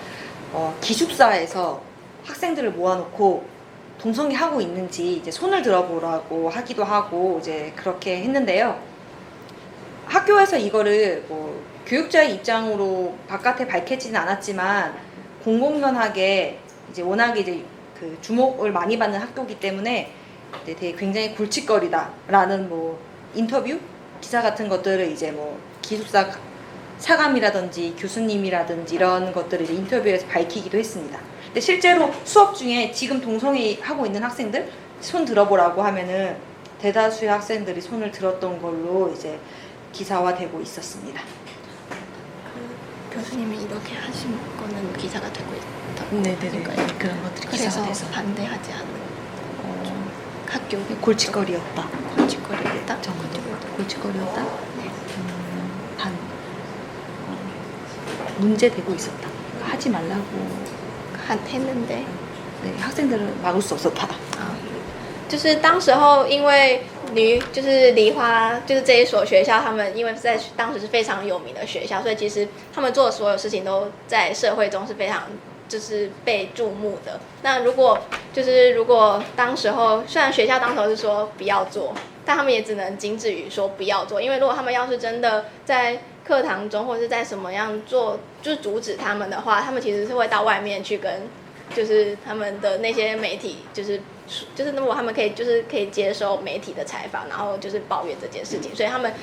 기숙사에서 학생들을 모아놓고 동성애 하고 있는지 이제 손을 들어보라고 하기도 하고 이제 그렇게 했는데요. 학교에서 이거를 뭐 교육자의 입장으로 바깥에 밝히지는 않았지만 공공연하게 이제 워낙에 이제 그 주목을 많이 받는 학교이기 때문에 되게 굉장히 골칫거리다라는 뭐 인터뷰 기사 같은 것들을 이제 뭐 기숙사 사감이라든지 교수님이라든지 이런 것들을 이제 인터뷰에서 밝히기도 했습니다. 근데 실제로 수업 중에 지금 동성애 하고 있는 학생들 손 들어보라고 하면은 대다수의 학생들이 손을 들었던 걸로 이제 기사화되고 있었습니다. 교수님이 이렇게 하신 거는 기사가 되고 있다고 네네네. 그런 것들이 그래서 기사화돼서 반대하지 않는 학교 골칫거리였다. 골칫거리였다. 골칫거리였다. 문제되고 있었다. 하지 말라고 했는데 네, 학생들은 막을 수 없었다. 就是当时候因为就是梨花就是这一所学校，他们因为在当时是非常有名的学校，所以其实他们做的所有事情都在社会中是非常就是被注目的。那如果当时候虽然学校当时候是说不要做，但他们也只能仅止于说不要做，因为如果他们要是真的在课堂中或者是在什么样做就是阻止他们的话，他们其实是会到外面去跟就是他们的那些媒体就是如果他们可以接受媒体的采访，然后就是抱怨这件事情，所以他们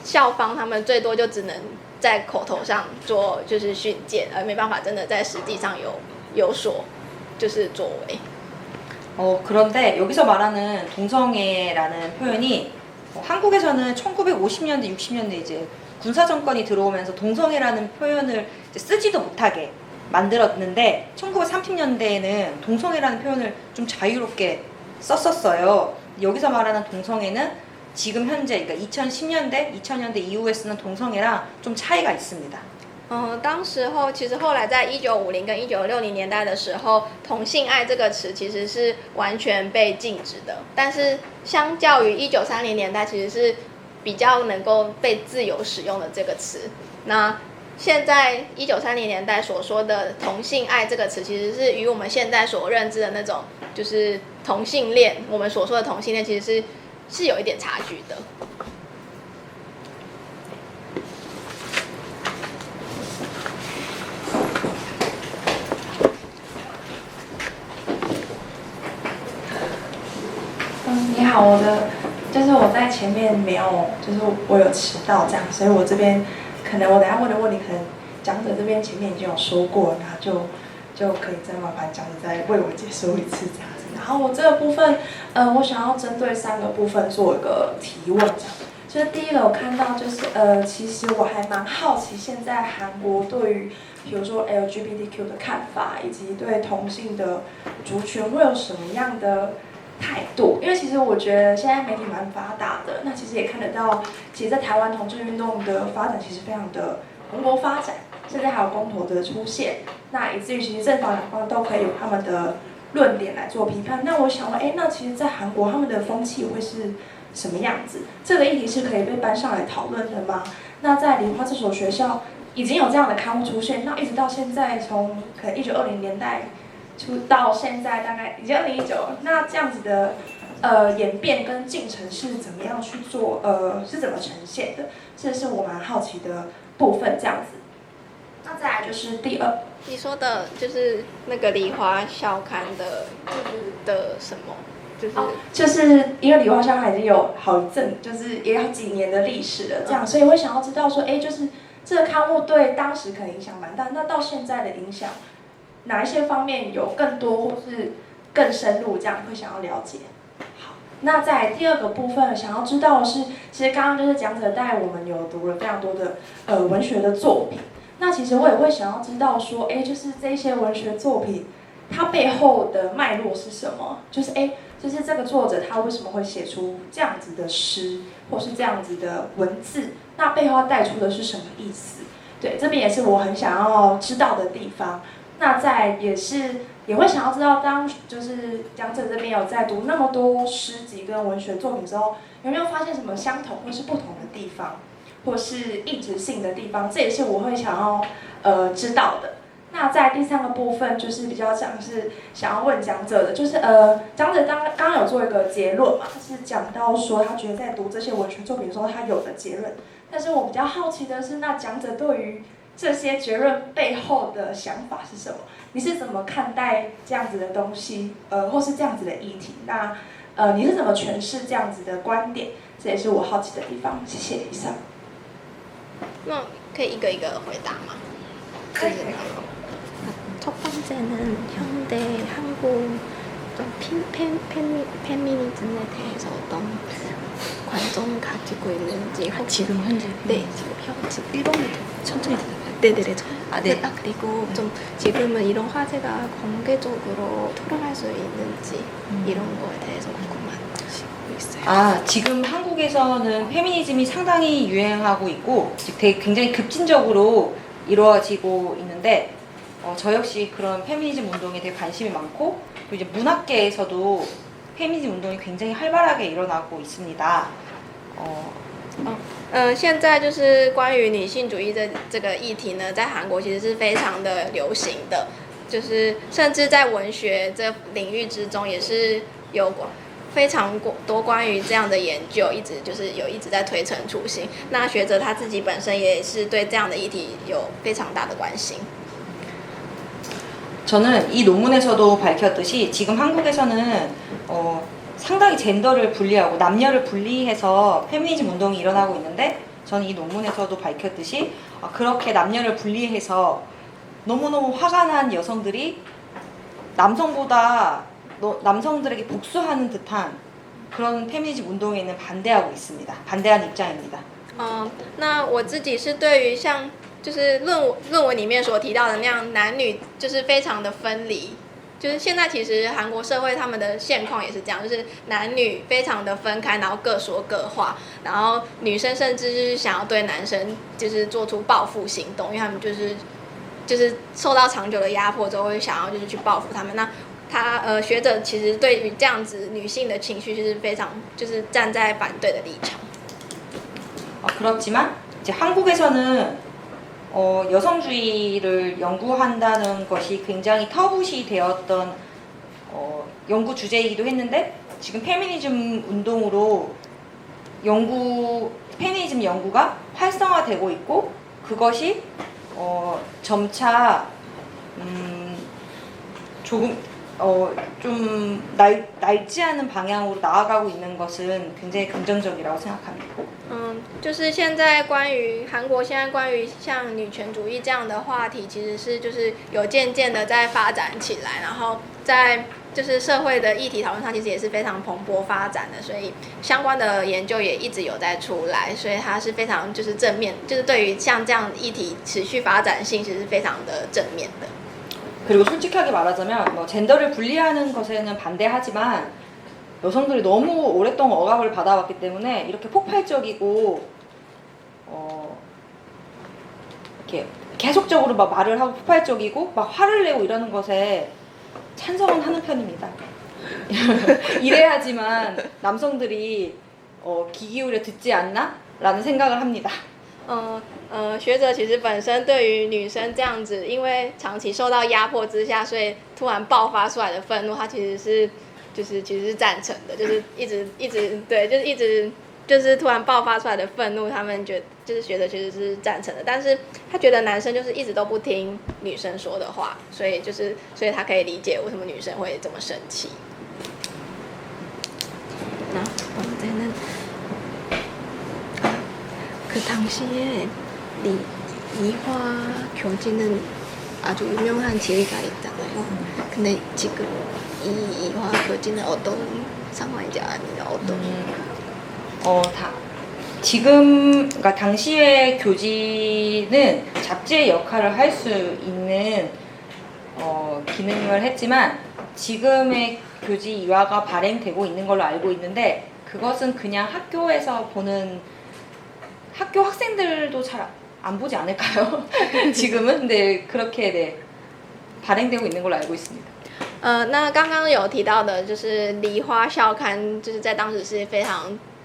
校方他们最多就只能在口头上做就是训诫，而没办法真的在实际上有所就是作为。 그런데 여기서 말하는 동성애라는 표현이 한국에서는 1950년대, 60년대 이제 군사 정권이 들어오면서 동성애라는 표현을 이제 쓰지도 못하게 만들었는데 1930년대에는 동성애라는 표현을 좀 자유롭게 썼었어요. 여기서 말하는 동성애는 지금 현재 그러니까 2010년대, 2000년대 이후에 쓰는 동성애랑 좀 차이가 있습니다. 当时候其实后来在1950跟1960年代的时候，同性爱这个词其实是完全被禁止的。但是相较于1930年代，其实是比较能够被自由使用的这个词。那现在1930年代所说的同性爱这个词，其实是与我们现在所认知的那种就是同性恋，我们所说的同性恋其实是有一点差距的。 你好，我在前面没有，就是我有迟到这样，所以我这边可能我等一下问的问题，可能讲者这边前面已经有说过，然后就可以再麻烦讲者再为我解说一次这样子。然后我这个部分，我想要针对3个部分做一个提问，这样。就是第一个，我看到就是其实我还蛮好奇，现在韩国对于比如说 LGBTQ 的看法，以及对同性的族群会有什么样的 态度，因为其实我觉得现在媒体蛮发达的，那其实也看得到，其实，在台湾同志运动的发展其实非常的蓬勃发展，甚至还有公投的出现，那以至于其实正反两方都可以有他们的论点来做批判。那我想问，那其实，在韩国他们的风气会是什么样子？这个议题是可以被搬上来讨论的吗？那在梨花这所学校已经有这样的刊物出现，那一直到现在，从可能1920年代 出到现在大概已经2019了，那这样子的演变跟进程是怎么样去做？是怎么呈现的？这是我蛮好奇的部分，这样子。那再来就是第二，你说的就是那个梨花校刊的什么？就是因为梨花校刊已经有好一阵，就是也有几年的历史了，这样，所以我想要知道说，就是这个刊物对当时可能影响蛮大，那到现在的影响 哪一些方面有更多或是更深入，这样会想要了解。好，那在第二个部分，想要知道的是，其实刚刚就是讲者带我们有读了非常多的文学的作品，那其实我也会想要知道说，就是这些文学作品，它背后的脉络是什么？就是就是这个作者他为什么会写出这样子的诗，或是这样子的文字？那背后带出的是什么意思？对，这边也是我很想要知道的地方。 那再也会想要知道，当就是讲者这边有在读那么多诗集跟文学作品之后，有没有发现什么相同或是不同的地方，或是异质性的地方？这也是我会想要知道的。那在第3个部分，就是比较像是想要问讲者的，就是讲者刚刚有做一个结论嘛，是讲到说他觉得在读这些文学作品的时候，他有的结论。但是我比较好奇的是，那讲者对于 这些结论背后的想法是什么？你是怎么看待这样子的东西？或是这样子的议题？那你是怎么诠释这样子的观点？这也是我好奇的地方。谢谢以上。那可以一个一个回答吗？可以。 첫 번째는 현대 한국 페미니즘에 대해서 어떤 관점 가지고 있는지 지금 현재 네 지금 일본부터 천천히 네네네 네. 그리고 좀 지금은 이런 화제가 공개적으로 토론할 수 있는지 이런 거에 대해서 궁금하고 있어요. 지금 한국에서는 페미니즘이 상당히 유행하고 있고 되게 굉장히 급진적으로 이루어지고 있는데 저 역시 그런 페미니즘 운동에 되게 관심이 많고 그리고 이제 문학계에서도 페미니즘 운동이 굉장히 활발하게 일어나고 있습니다. 现在就是关于女性主义这个议题呢，在韩国其实是非常的流行的，就是甚至在文学这领域之中也是有非常多关于这样的研究，一直在推陈出新。那学者他自己本身也是对这样的议题有非常大的关心。 저는 이 논문에서도 밝혔듯이 지금 한국에서는 상당히 젠더를 분리하고 남녀를 분리해서 페미니즘 운동이 일어나고 있는데 저는 이 논문에서도 밝혔듯이 그렇게 남녀를 분리해서 너무너무 화가 난 여성들이 남성들에게 복수하는 듯한 그런 페미니즘 운동에는 반대하고 있습니다. 반대하는 입장입니다. 那我自己是对于像就是论文里面所提到的那样，男女就是非常的分离。就是现在其实韩国社会他们的现况也是这样，就是男女非常的分开，然后各说各话，然后女生甚至就是想要对男生就是做出报复行动，因为他们就是受到长久的压迫之后会想要就是去报复他们。那学者其实对于这样子女性的情绪是非常就是站在反对的立场。 그렇지만 이제 한국에서는 여성주의를 연구한다는 것이 굉장히 터부시 되었던 연구 주제이기도 했는데 지금 페미니즘 운동으로 페미니즘 연구가 활성화되고 있고 그것이 점차 조금 좀 낡지 않은 방향으로 나아가고 있는 것은 굉장히 긍정적이라고 생각합니다. 就是现在韩国现在关于像女权主义这样的话题，其实是就是有渐渐的在发展起来，然后在就是社会的议题讨论上，其实也是非常蓬勃发展的，所以相关的研究也一直有在出来，所以它是非常就是正面，就是对于像这样议题持续发展性，其实是非常的正面的。 그리고 솔직하게 말하자면 젠더를 분리하는 것에는 반대하지만 여성들이 너무 오랫동안 억압을 받아왔기 때문에 이렇게 폭발적이고 이렇게 계속적으로 막 말을 하고 폭발적이고 막 화를 내고 이러는 것에 찬성은 하는 편입니다. 이래야지만 남성들이 귀 기울여 듣지 않나? 라는 생각을 합니다. 学者其实本身对于女生这样子，因为长期受到压迫之下，所以突然爆发出来的愤怒，他其实是赞成的，就是一直对，就是一直就是突然爆发出来的愤怒，他们学者其实是赞成的，但是他觉得男生就是一直都不听女生说的话，所以他可以理解为什么女生会这么生气。那언제는 그 당시에 이화 교지는 아주 유명한 지리가 있잖아요. 근데 지금 이 이화 교지는 어떤 상황인지 아니면 지금 그러니까 당시의 교지는 잡지의 역할을 할 수 있는 기능을 했지만 지금의 교지 이화가 발행되고 있는 걸로 알고 있는데 그것은 그냥 학교에서 보는 학교 학생들도 잘 안 보지 않을까요? 지금은 근데 그렇게 발행되고 있는 걸로 알고 있습니다. 那刚刚有提到的就是梨花校刊，就是在当时是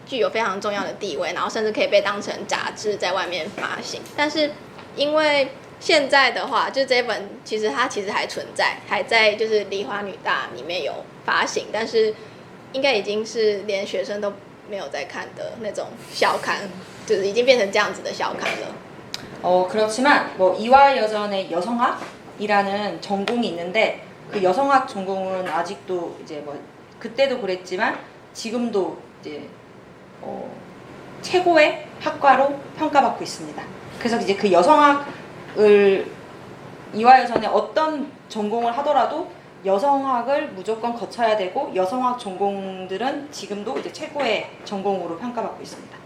具有非常重要的地位，然后甚至可以被当成杂志在外面发行。但是因为现在的话，就这一本它其实还存在，还在就是梨花女大里面有发行，但是应该已经是连学生都没有在看的那种校刊，就是已经变成这样子的校刊了。 그렇지만 이화여전의 여성학이라는 전공이 있는데 그 여성학 전공은 아직도 이제 그때도 그랬지만 지금도 이제 최고의 학과로 평가받고 있습니다. 그래서 이제 그 여성학을 이화여전에 어떤 전공을 하더라도 여성학을 무조건 거쳐야 되고 여성학 전공들은 지금도 이제 최고의 전공으로 평가받고 있습니다.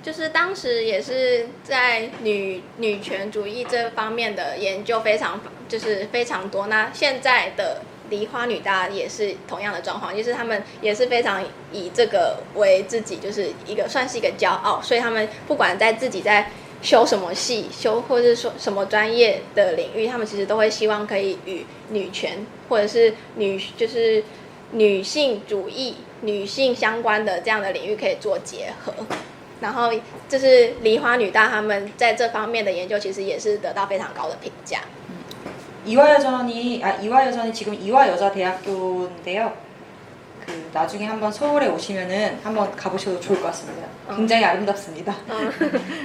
就是当时也是在女权主义这方面的研究非常多。那现在的梨花女大也是同样的状况，就是他们也是非常以这个为自己就是算是一个骄傲，所以他们不管自己在修什么系，或者是说什么专业的领域，他们其实都会希望可以与女权或者是女性主义、女性相关的这样的领域可以做结合。 然后就是梨花女大他们在这方面的研究其实也是得到非常高的评价。이화여전이 지금 이화여자대학교인데요. 나중에 한번 서울에 오시면은 한번 가보셔도 좋을 것 같습니다. 굉장히 아름답습니다.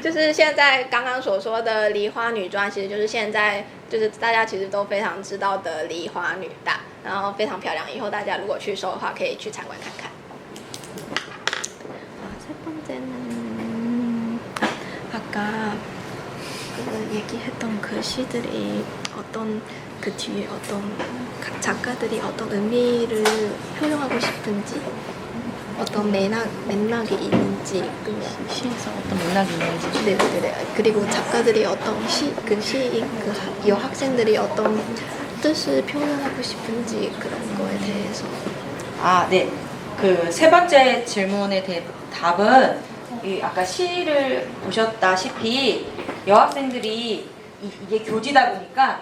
就是现在刚刚所说的梨花女专，其实就是现在就是大家其实都非常知道的梨花女大，然后非常漂亮。以后大家如果去收的话，可以去参观看看。 세 번째는 아까 그 얘기했던 그 시들이 어떤 그 뒤에 어떤 작가들이 어떤 의미를 표현하고 싶은지 어떤 맥락이 있는지 그 시에서 어떤 맥락이 있는지. 네네네. 그리고 작가들이 어떤 그 시인 그 여학생들이 어떤 뜻을 표현하고 싶은지 그런 거에 대해서 아, 네. 그 세 번째 질문에 대해 답은 이 아까 시를 보셨다시피 여학생들이 이게 교지다 보니까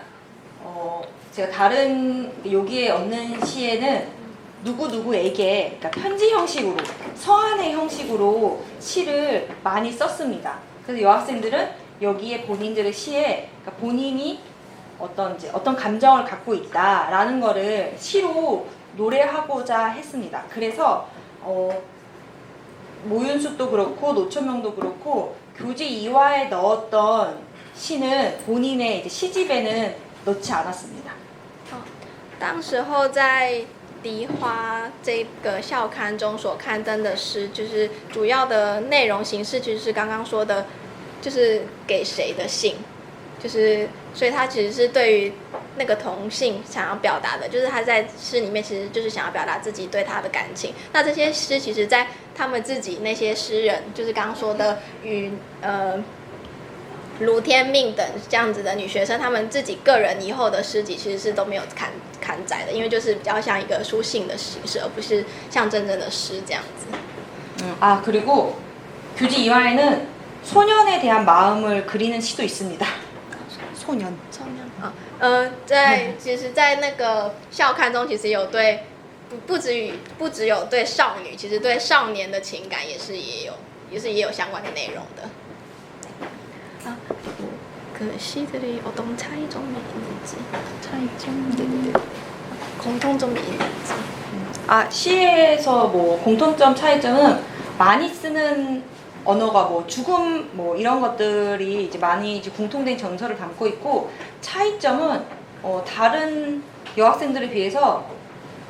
제가 다른 여기에 얻는 시에는 누구누구에게 그러니까 편지 형식으로 서한의 형식으로 시를 많이 썼습니다. 그래서 여학생들은 여기에 본인들의 시에 그러니까 본인이 어떤 감정을 갖고 있다라는 거를 시로 노래하고자 했습니다. 그래서 모윤숙도 그렇고 노천명도 그렇고 교지 2화에 넣었던 시는 본인의 이제 시집에는 넣지 않았습니다. 当时候在梨花这个校刊中所刊登的诗，就是主要的内容形式就是刚刚说的，就是给谁的信，就是所以他其实是对于那个同性想要表达的，就是他在诗里面其实就是想要表达自己对他的感情。那这些诗其实在他们自己那些诗人，就是刚刚说的与卢天命等这样子的女学生，她们自己个人以后的诗集其实是都没有刊载的，因为就是比较像一个书信的形式，而不是像真正的诗这样子。 아, 그리고 교지 2화에는 소년에 대한 마음을 그리는 시도 있습니다. 소년. 其实，在那个校刊中，其实有对不只有对少女，其实对少年的情感也有相关的内容的。 그 시들이 어떤 차이점이 있는지 네네네. 공통점이 있는지 아, 시에서 뭐 공통점 차이점은 많이 쓰는 언어가 뭐 죽음 뭐 이런 것들이 이제 많이 이제 공통된 정서를 담고 있고 차이점은 다른 여학생들에 비해서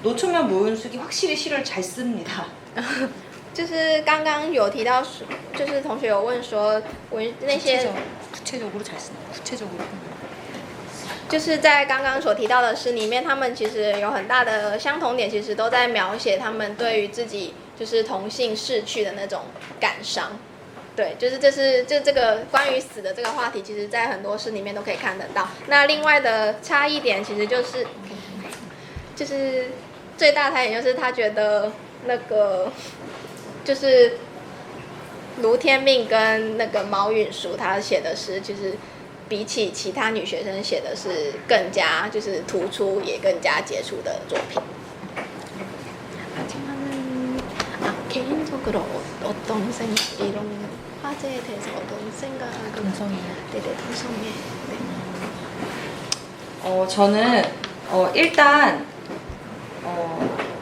노초면 모윤숙이 확실히 시를 잘 씁니다. 就是刚刚有提到，就是同学有问说，那些 구체적으로 잘 쓴다. 구체적으로. 就是在刚刚所提到的诗里面，他们其实有很大的相同点，其实都在描写他们对于自己就是同性逝去的那种感伤。对，就是这个关于死的这个话题，其实在很多诗里面都可以看得到。那另外的差异点，其实就是最大的差异点就是他觉得那个就是卢天命跟那个毛允淑他写的诗，就是比起其他女学生写的是更加就是突出，也更加杰出的作品。 하지만은 개인적으로 어떤 이런 화제에 대해서 어떤 생각을 네네 동성애 네. 저는 일단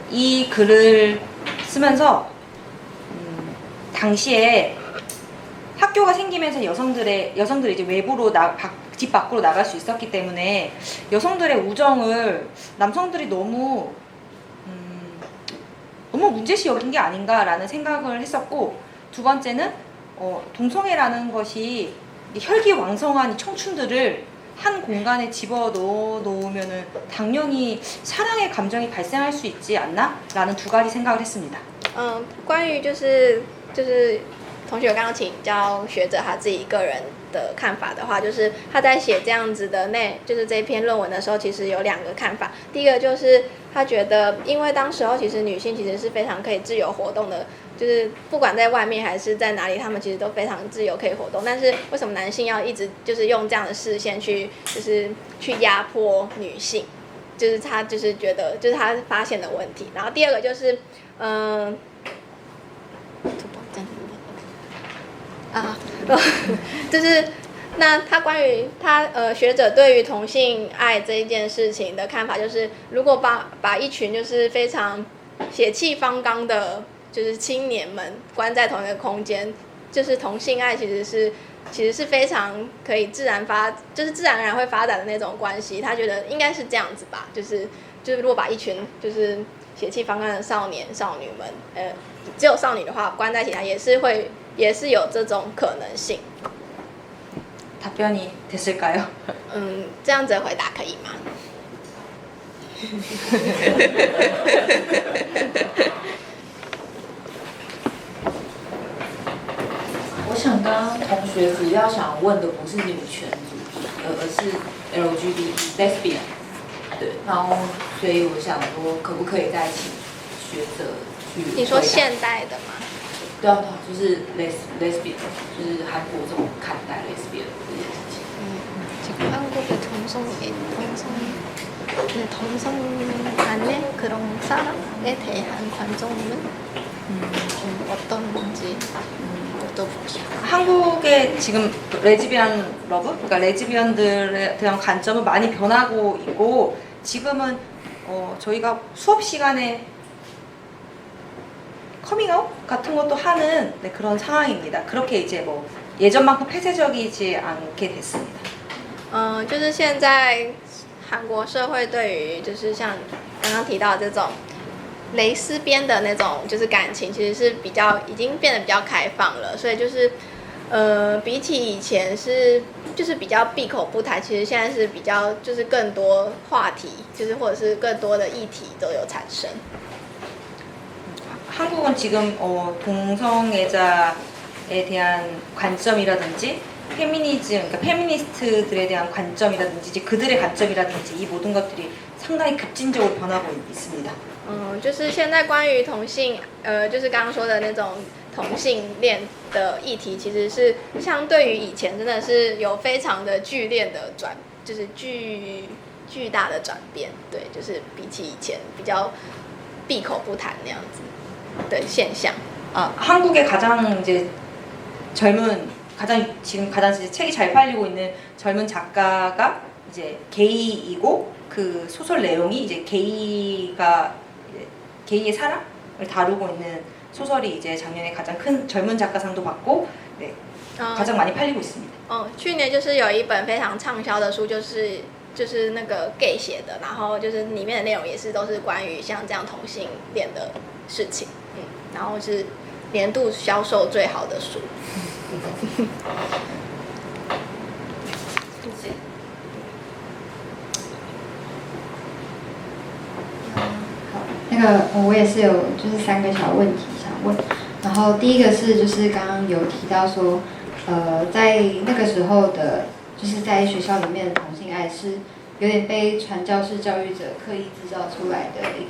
이 글을 쓰면서 당시에 학교가 생기면서 여성들이 이제 외부로 집 밖으로 나갈 수 있었기 때문에 여성들의 우정을 남성들이 너무 문제시 여긴 게 아닌가라는 생각을 했었고, 두 번째는 동성애라는 것이 혈기왕성한 이 청춘들을 한 공간에 집어넣으면은 당연히 사랑의 감정이 발생할 수 있지 않나?라는 두 가지 생각을 했습니다. 关于就是同学刚刚请教学者他自己个人的看法的话，就是他在写这样子的就是这篇论文的时候，其实有两个看法。第一个就是他觉得，因为当时候其实女性其实是非常可以自由活动的，就是不管在外面还是在哪里，他们其实都非常自由可以活动。但是为什么男性要一直就是用这样的视线去压迫女性？就是他就是觉得就是他发现的问题。然后第二个就是就是那他关于学者对于同性爱这一件事情的看法，就是如果把一群就是非常血气方刚的，就是青年们关在同一个空间，就是同性爱其实是非常可以自然而然会发展的那种关系。他觉得应该是这样子吧，就是如果把一群就是血气方刚的少年少女们，只有少女的话关在一起，也是有这种可能性。 답변이 됐을까요? 这样子的回答可以吗？我想刚刚同学主要想问的不是女权主义，而是 LGBT lesbian， 对，然后所以我想说，可不可以在一起学者去？你说现代的吗？对啊，对啊，就是 lesbian， 就是韩国怎么看待 lesbian 这件事情？ 지금 한국의 동성 간의 그런 사랑에 대한 관점은 좀 어떤지 여쭤볼게요. 한국의 지금 레즈비언 러브, 그러니까 레즈비언들에 대한 관점은 많이 변하고 있고 지금은 저희가 수업 시간에 커밍아웃 같은 것도 하는 네, 그런 상황입니다. 그렇게 이제 뭐 예전만큼 폐쇄적이지 않게 됐습니다. 就是现在韩国社会对于就是像刚刚提到这种蕾丝边的那种就是感情，其实是已经变得比较开放了，所以就是比起以前就是比较闭口不谈，其实现在是比较就是更多话题，就是或者是更多的议题都有产生。 한국은 지금 동성애자에 대한 관점이라든지 페미니즘, 그러니까 페미니스트들에 대한 관점이라든지 이제 그들의 관점이라든지 이 모든 것들이 상당히 급진적으로 변하고 있습니다. 就是现在关于同性，就是刚刚说的那种同性恋的议题，其实是相对于以前真的是有非常的剧烈的就是巨大的转变。对，就是比起以前比较闭口不谈那样子的现象。 한국의 가장 이제 지금 가장 이제 책이 잘 팔리고 있는 젊은 작가가 이제 게이이고 그 소설 내용이 이제 게이의 사랑을 다루고 있는 소설이 이제 작년에 가장 큰 젊은 작가상도 받고 네, 가장 많이 팔리고 있습니다. 去年就是有一本非常畅销的书，就是那个 gay 写的，然后就是里面的内容也是都是关于像这样同性恋的事情，然后是年度销售最好的书。那个我也是有就是3个小问题想问，然后第一个是就是刚刚有提到说，在那个时候的，就是在学校里面的同性爱是有点被传教士教育者刻意制造出来的一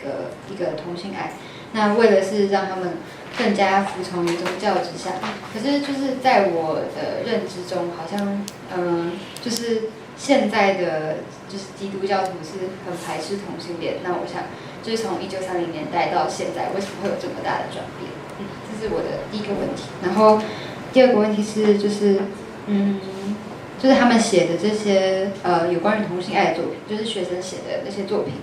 个同性爱，那为了是让他们更加服从于宗教之下，可是就是在我的认知中，好像就是现在的就是基督教徒是很排斥同性恋，那我想。 就是从1930年代到现在，为什么会有这么大的转变？这是我的第一个问题。然后第二个问题是，就是就是他们写的这些有关于同性爱的作品，就是学生写的那些作品，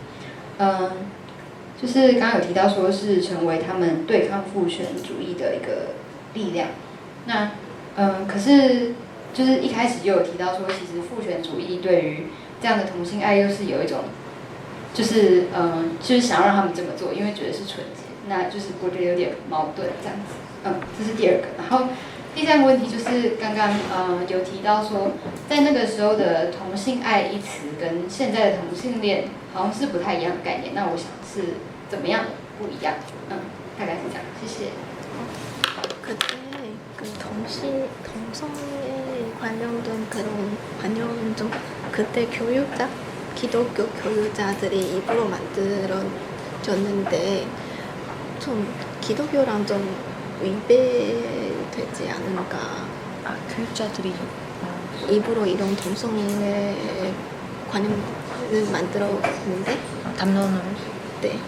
就是刚刚有提到说是成为他们对抗父权主义的一个力量。那可是就是一开始就有提到说，其实父权主义对于这样的同性爱又是有一种。 就是就是想要让他们这么做，因为觉得是纯洁，那就是我觉得有点矛盾这样子。这是第二个。然后第3个问题就是刚刚有提到说，在那个时候的同性爱一词跟现在的同性恋好像是不太一样的概念。那我想是怎么样不一样？大概是这样。谢谢。 그때 그 동성에 관련된 그런 관념은 좀 그때 교육자 기독교 교육자들이 입으로 만들어졌는데 좀 기독교랑 좀 위배되지 않을까? 교육자들이 입으로 이런 동성애 관념을 만들었는데 담론을 네.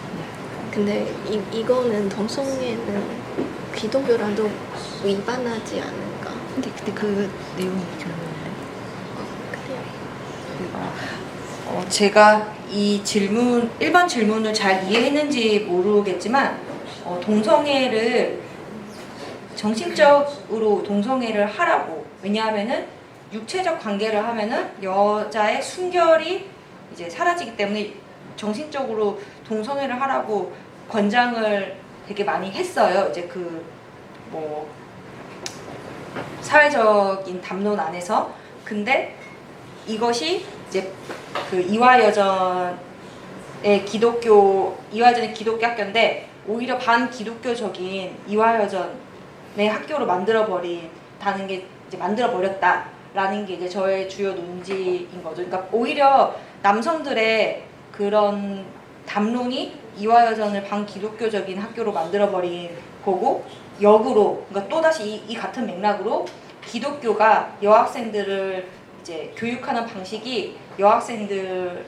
근데 이거는 동성애는 기독교랑도 위반하지 않을까? 근데 그 내용이 별로인데. 그래요. 제가 이 일반 질문을 잘 이해했는지 모르겠지만 동성애를 정신적으로 동성애를 하라고 왜냐하면은 육체적 관계를 하면은 여자의 순결이 이제 사라지기 때문에 정신적으로 동성애를 하라고 권장을 되게 많이 했어요. 이제 그 뭐 사회적인 담론 안에서 근데 이것이 이제 그 이화여전의 기독교 학교인데 오히려 반기독교적인 이화여전의 학교로 만들어버린다는 게 이제 만들어버렸다라는 게 이제 저의 주요 논지인 거죠. 그러니까 오히려 남성들의 그런 담론이 이화여전을 반기독교적인 학교로 만들어버린 거고 역으로 그러니까 또다시 이 같은 맥락으로 기독교가 여학생들을 이제 교육하는 방식이 여학생들에게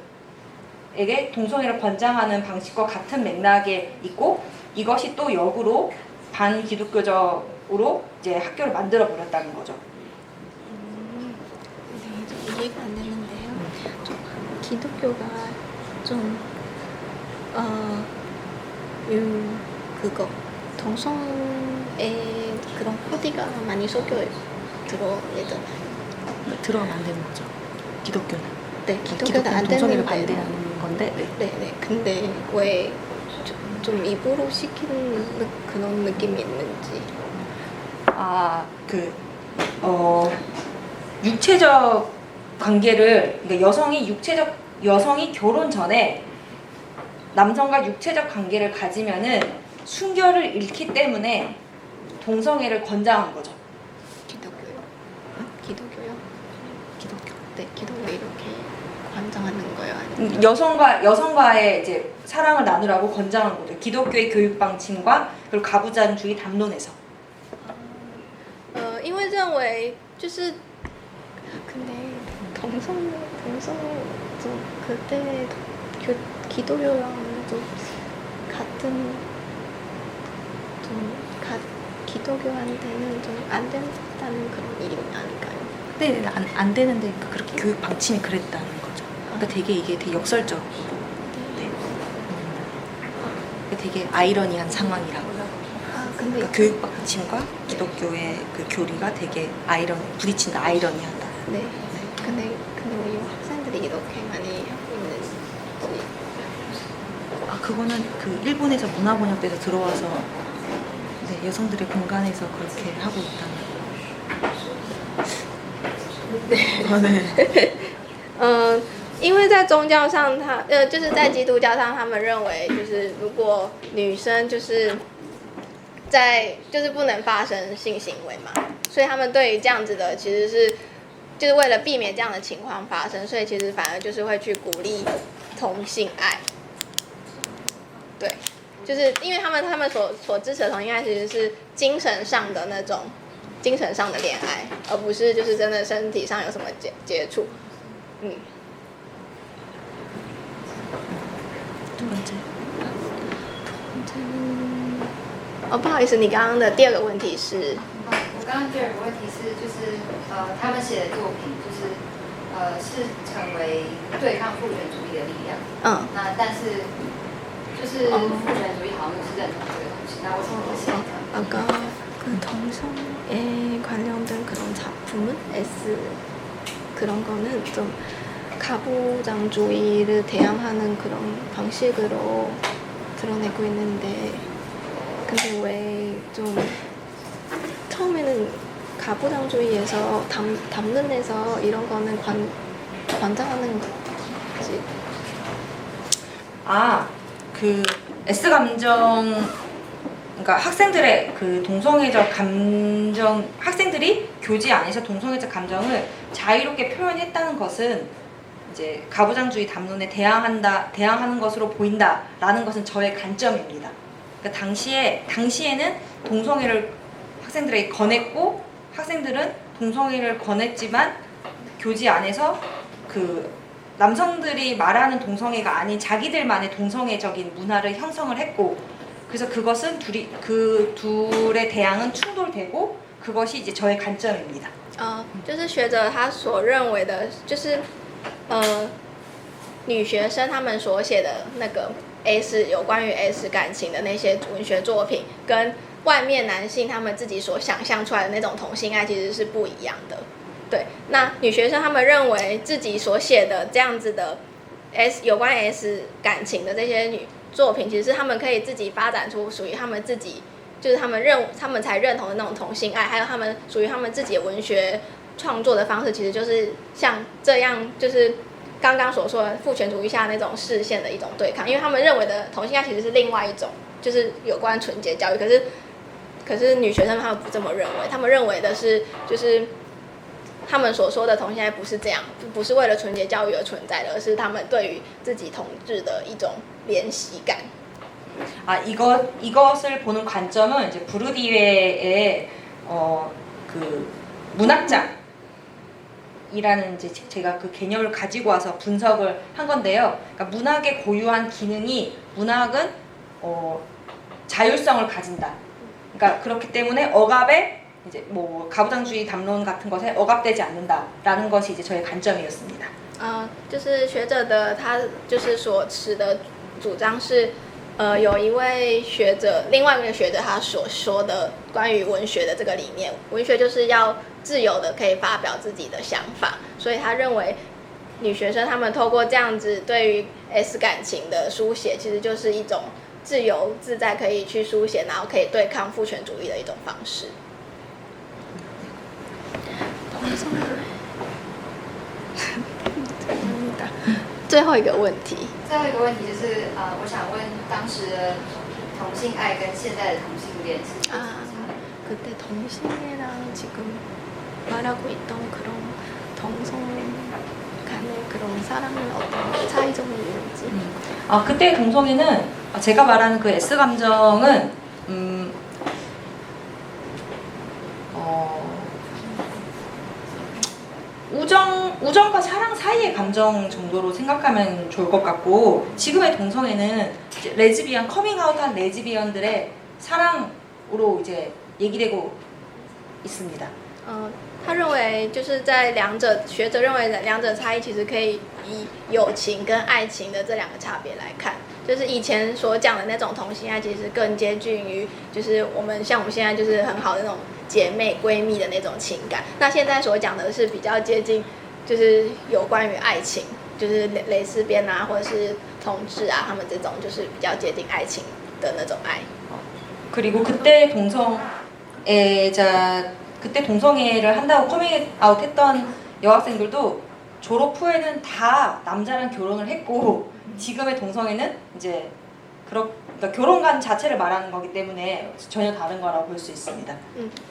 동성애를 권장하는 방식과 같은 맥락에 있고 이것이 또 역으로 반기독교적으로 이제 학교를 만들어 버렸다는 거죠. 네, 좀 이해가 안 되는데요. 좀 기독교가 좀 그거 동성애 그런 코디가 많이 섞여 들어있잖아요. 들어가면 안 되는 거죠. 기독교는. 네, 기독교는 안 동성애를 되는데. 반대하는 건데. 네. 네. 근데 왜 좀 입으로 시키는 그런 느낌이 있는지. 육체적 관계를 그러니까 여성이 결혼 전에 남성과 육체적 관계를 가지면은 순결을 잃기 때문에 동성애를 권장한 거죠. 기독교요? 기독교요? 기독교. 네, 기독교 이렇게 관장하는 거예요? 아니면 여성과의 이제 사랑을 나누라고 권장한 거죠. 기독교의 교육 방침과 그리고 가부장주의 담론에서. 因为认为就是근데 동성 좀 그때 기독교랑 좀 같은 기독교한테는 좀 안 된다는 그런 일이 아닐까요? 네, 안 되는데 그렇게 교육 방침이 그랬다는 거죠. 그러니까 이게 되게 역설적으로. 네. 되게 아이러니한 상황이라고. 근데 그러니까 교육 방침과 기독교의 그 교리가 되게 부딪힌다, 아이러니하다. 네. 근데 왜 학생들이 이렇게 많이 하고 있는지. 그거는 그 일본에서 문화번역돼서 들어와서 네, 여성들의 공간에서 그렇게 하고 있다는. 네. 因为在宗教上就是在基督教上，他们认为就是如果女生就是就是不能发生性行为嘛，所以他们对于这样子的其实是就是为了避免这样的情况发生，所以其实反而就是会去鼓励同性爱。对，就是因为他们所支持的同性爱其实是精神上的那种精神上的恋爱，而不是就是真的身体上有什么接触。不好意思，你刚刚的第二个问题是？我刚刚第二个问题是，就是他们写的作品，是成为对抗父权主义的力量。那但是就是父权主义好像是认同这个东西，那为什么会写这样？ 아까 그 동성에 관련된 그런 작품은 그런 거는 좀 가부장주의를 대항하는 그런 방식으로 드러내고 있는데 근데 왜 좀 처음에는 가부장주의에서 담론에서 이런 거는 관장하는 거지. 그 S 감정 그러니까 학생들의 그 동성애적 감정 학생들이 교재 안에서 동성애적 감정을 자유롭게 표현했다는 것은 이제 가부장주의 담론에 대항하는 것으로 보인다라는 것은 저의 관점입니다. 그러니까 당시에는 동성애를 학생들에게 권했고 학생들은 동성애를 권했지만 교재 안에서 그 남성들이 말하는 동성애가 아닌 자기들만의 동성애적인 문화를 형성을 했고 그래서 그것은 그 둘의 대항은 충돌되고 그것이 이제 저의 관점입니다. 就是学者他所认为的，就是女学生他们所写的那个 S 有关于 S 感情的那些文学作品，跟外面男性他们自己所想象出来的那种同性爱其实是不一样的。对，那女学生他们认为自己所写的这样子的 S 有关 S 感情的这些作品，其实是他们可以自己发展出属于他们自己就是他们才认同的那种同性爱，还有他们属于他们自己的文学创作的方式，其实就是像这样，就是刚刚所说的父权主义下那种视线的一种对抗，因为他们认为的同性爱其实是另外一种，就是有关纯洁教育，可是女学生他们不这么认为，他们认为的是就是他们所说的同性爱不是这样，不是为了纯洁教育而存在的，而是他们对于自己统治的一种怜惜感。이것을 보는 관점은 이제 부르디외의 그 문학자이라는 이제 제가 그 개념을 가지고 와서 분석을 한 건데요. 그러니까 문학의 고유한 기능이 문학은 자율성을 가진다. 그러니까 그렇기 때문에 억압에 이제 뭐 가부장주의 담론 같은 것에 억압되지 않는다라는 것이 이제 저의 관점이었습니다. 就是学者的他就是所持的主张是。有一位学者，另外一个学者他所说的关于文学的这个理念，文学就是要自由的可以发表自己的想法，所以他认为女学生她们透过这样子对于 S 感情的书写，其实就是一种自由自在可以去书写，然后可以对抗父权主义的一种方式。最后一个问题就是我想问当时的同性爱跟现在的同性恋是什么差别？ 그때 동성애랑 지금 말하고 있던 그런 동성 간의 그런 사랑은 어떤 차이점이 있는지. 그때 동성애는 제가 말하는 그 S 감정은 우정과 사랑 사이의 감정 정도로 생각하면 좋을 것 같고, 지금의 동성애는 레즈비언, 커밍아웃한 레즈비언들의 사랑으로 이제 얘기되고 있습니다. 他认为就是在学者认为两者差异其实可以以友情跟爱情的这两个差别来看。就是以前所讲的那种同性爱，其实更接近于就是我们现在就是很好的那种姐妹闺蜜的那种情感。那现在所讲的是比较接近，就是有关于爱情，就是蕾丝边啊，或者是同志啊，他们这种就是比较接近爱情的那种爱。 그리고 그때 동성애를 한다고 커밍아웃 했던 여학생들도 졸업 후에는 다 남자랑 결혼을 했고, 지금의 동성애는 이제 그러니까 결혼관 자체를 말하는 거기 때문에 전혀 다른 거라고 볼 수 있습니다.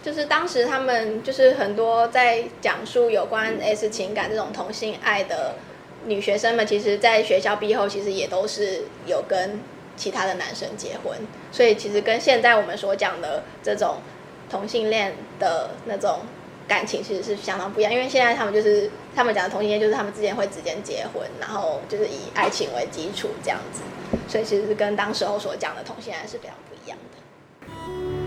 就是当时他们就是很多在讲述有关 S 情感这种同性爱的女学生们，其实在学校毕业后，其实也都是有跟其他的男生结婚，所以其实跟现在我们所讲的这种同性恋的那种感情其实是相当不一样，因为现在他们讲的同性恋就是他们之间会直接结婚，然后就是以爱情为基础这样子，所以其实是跟当时候所讲的同性恋是非常不一样的。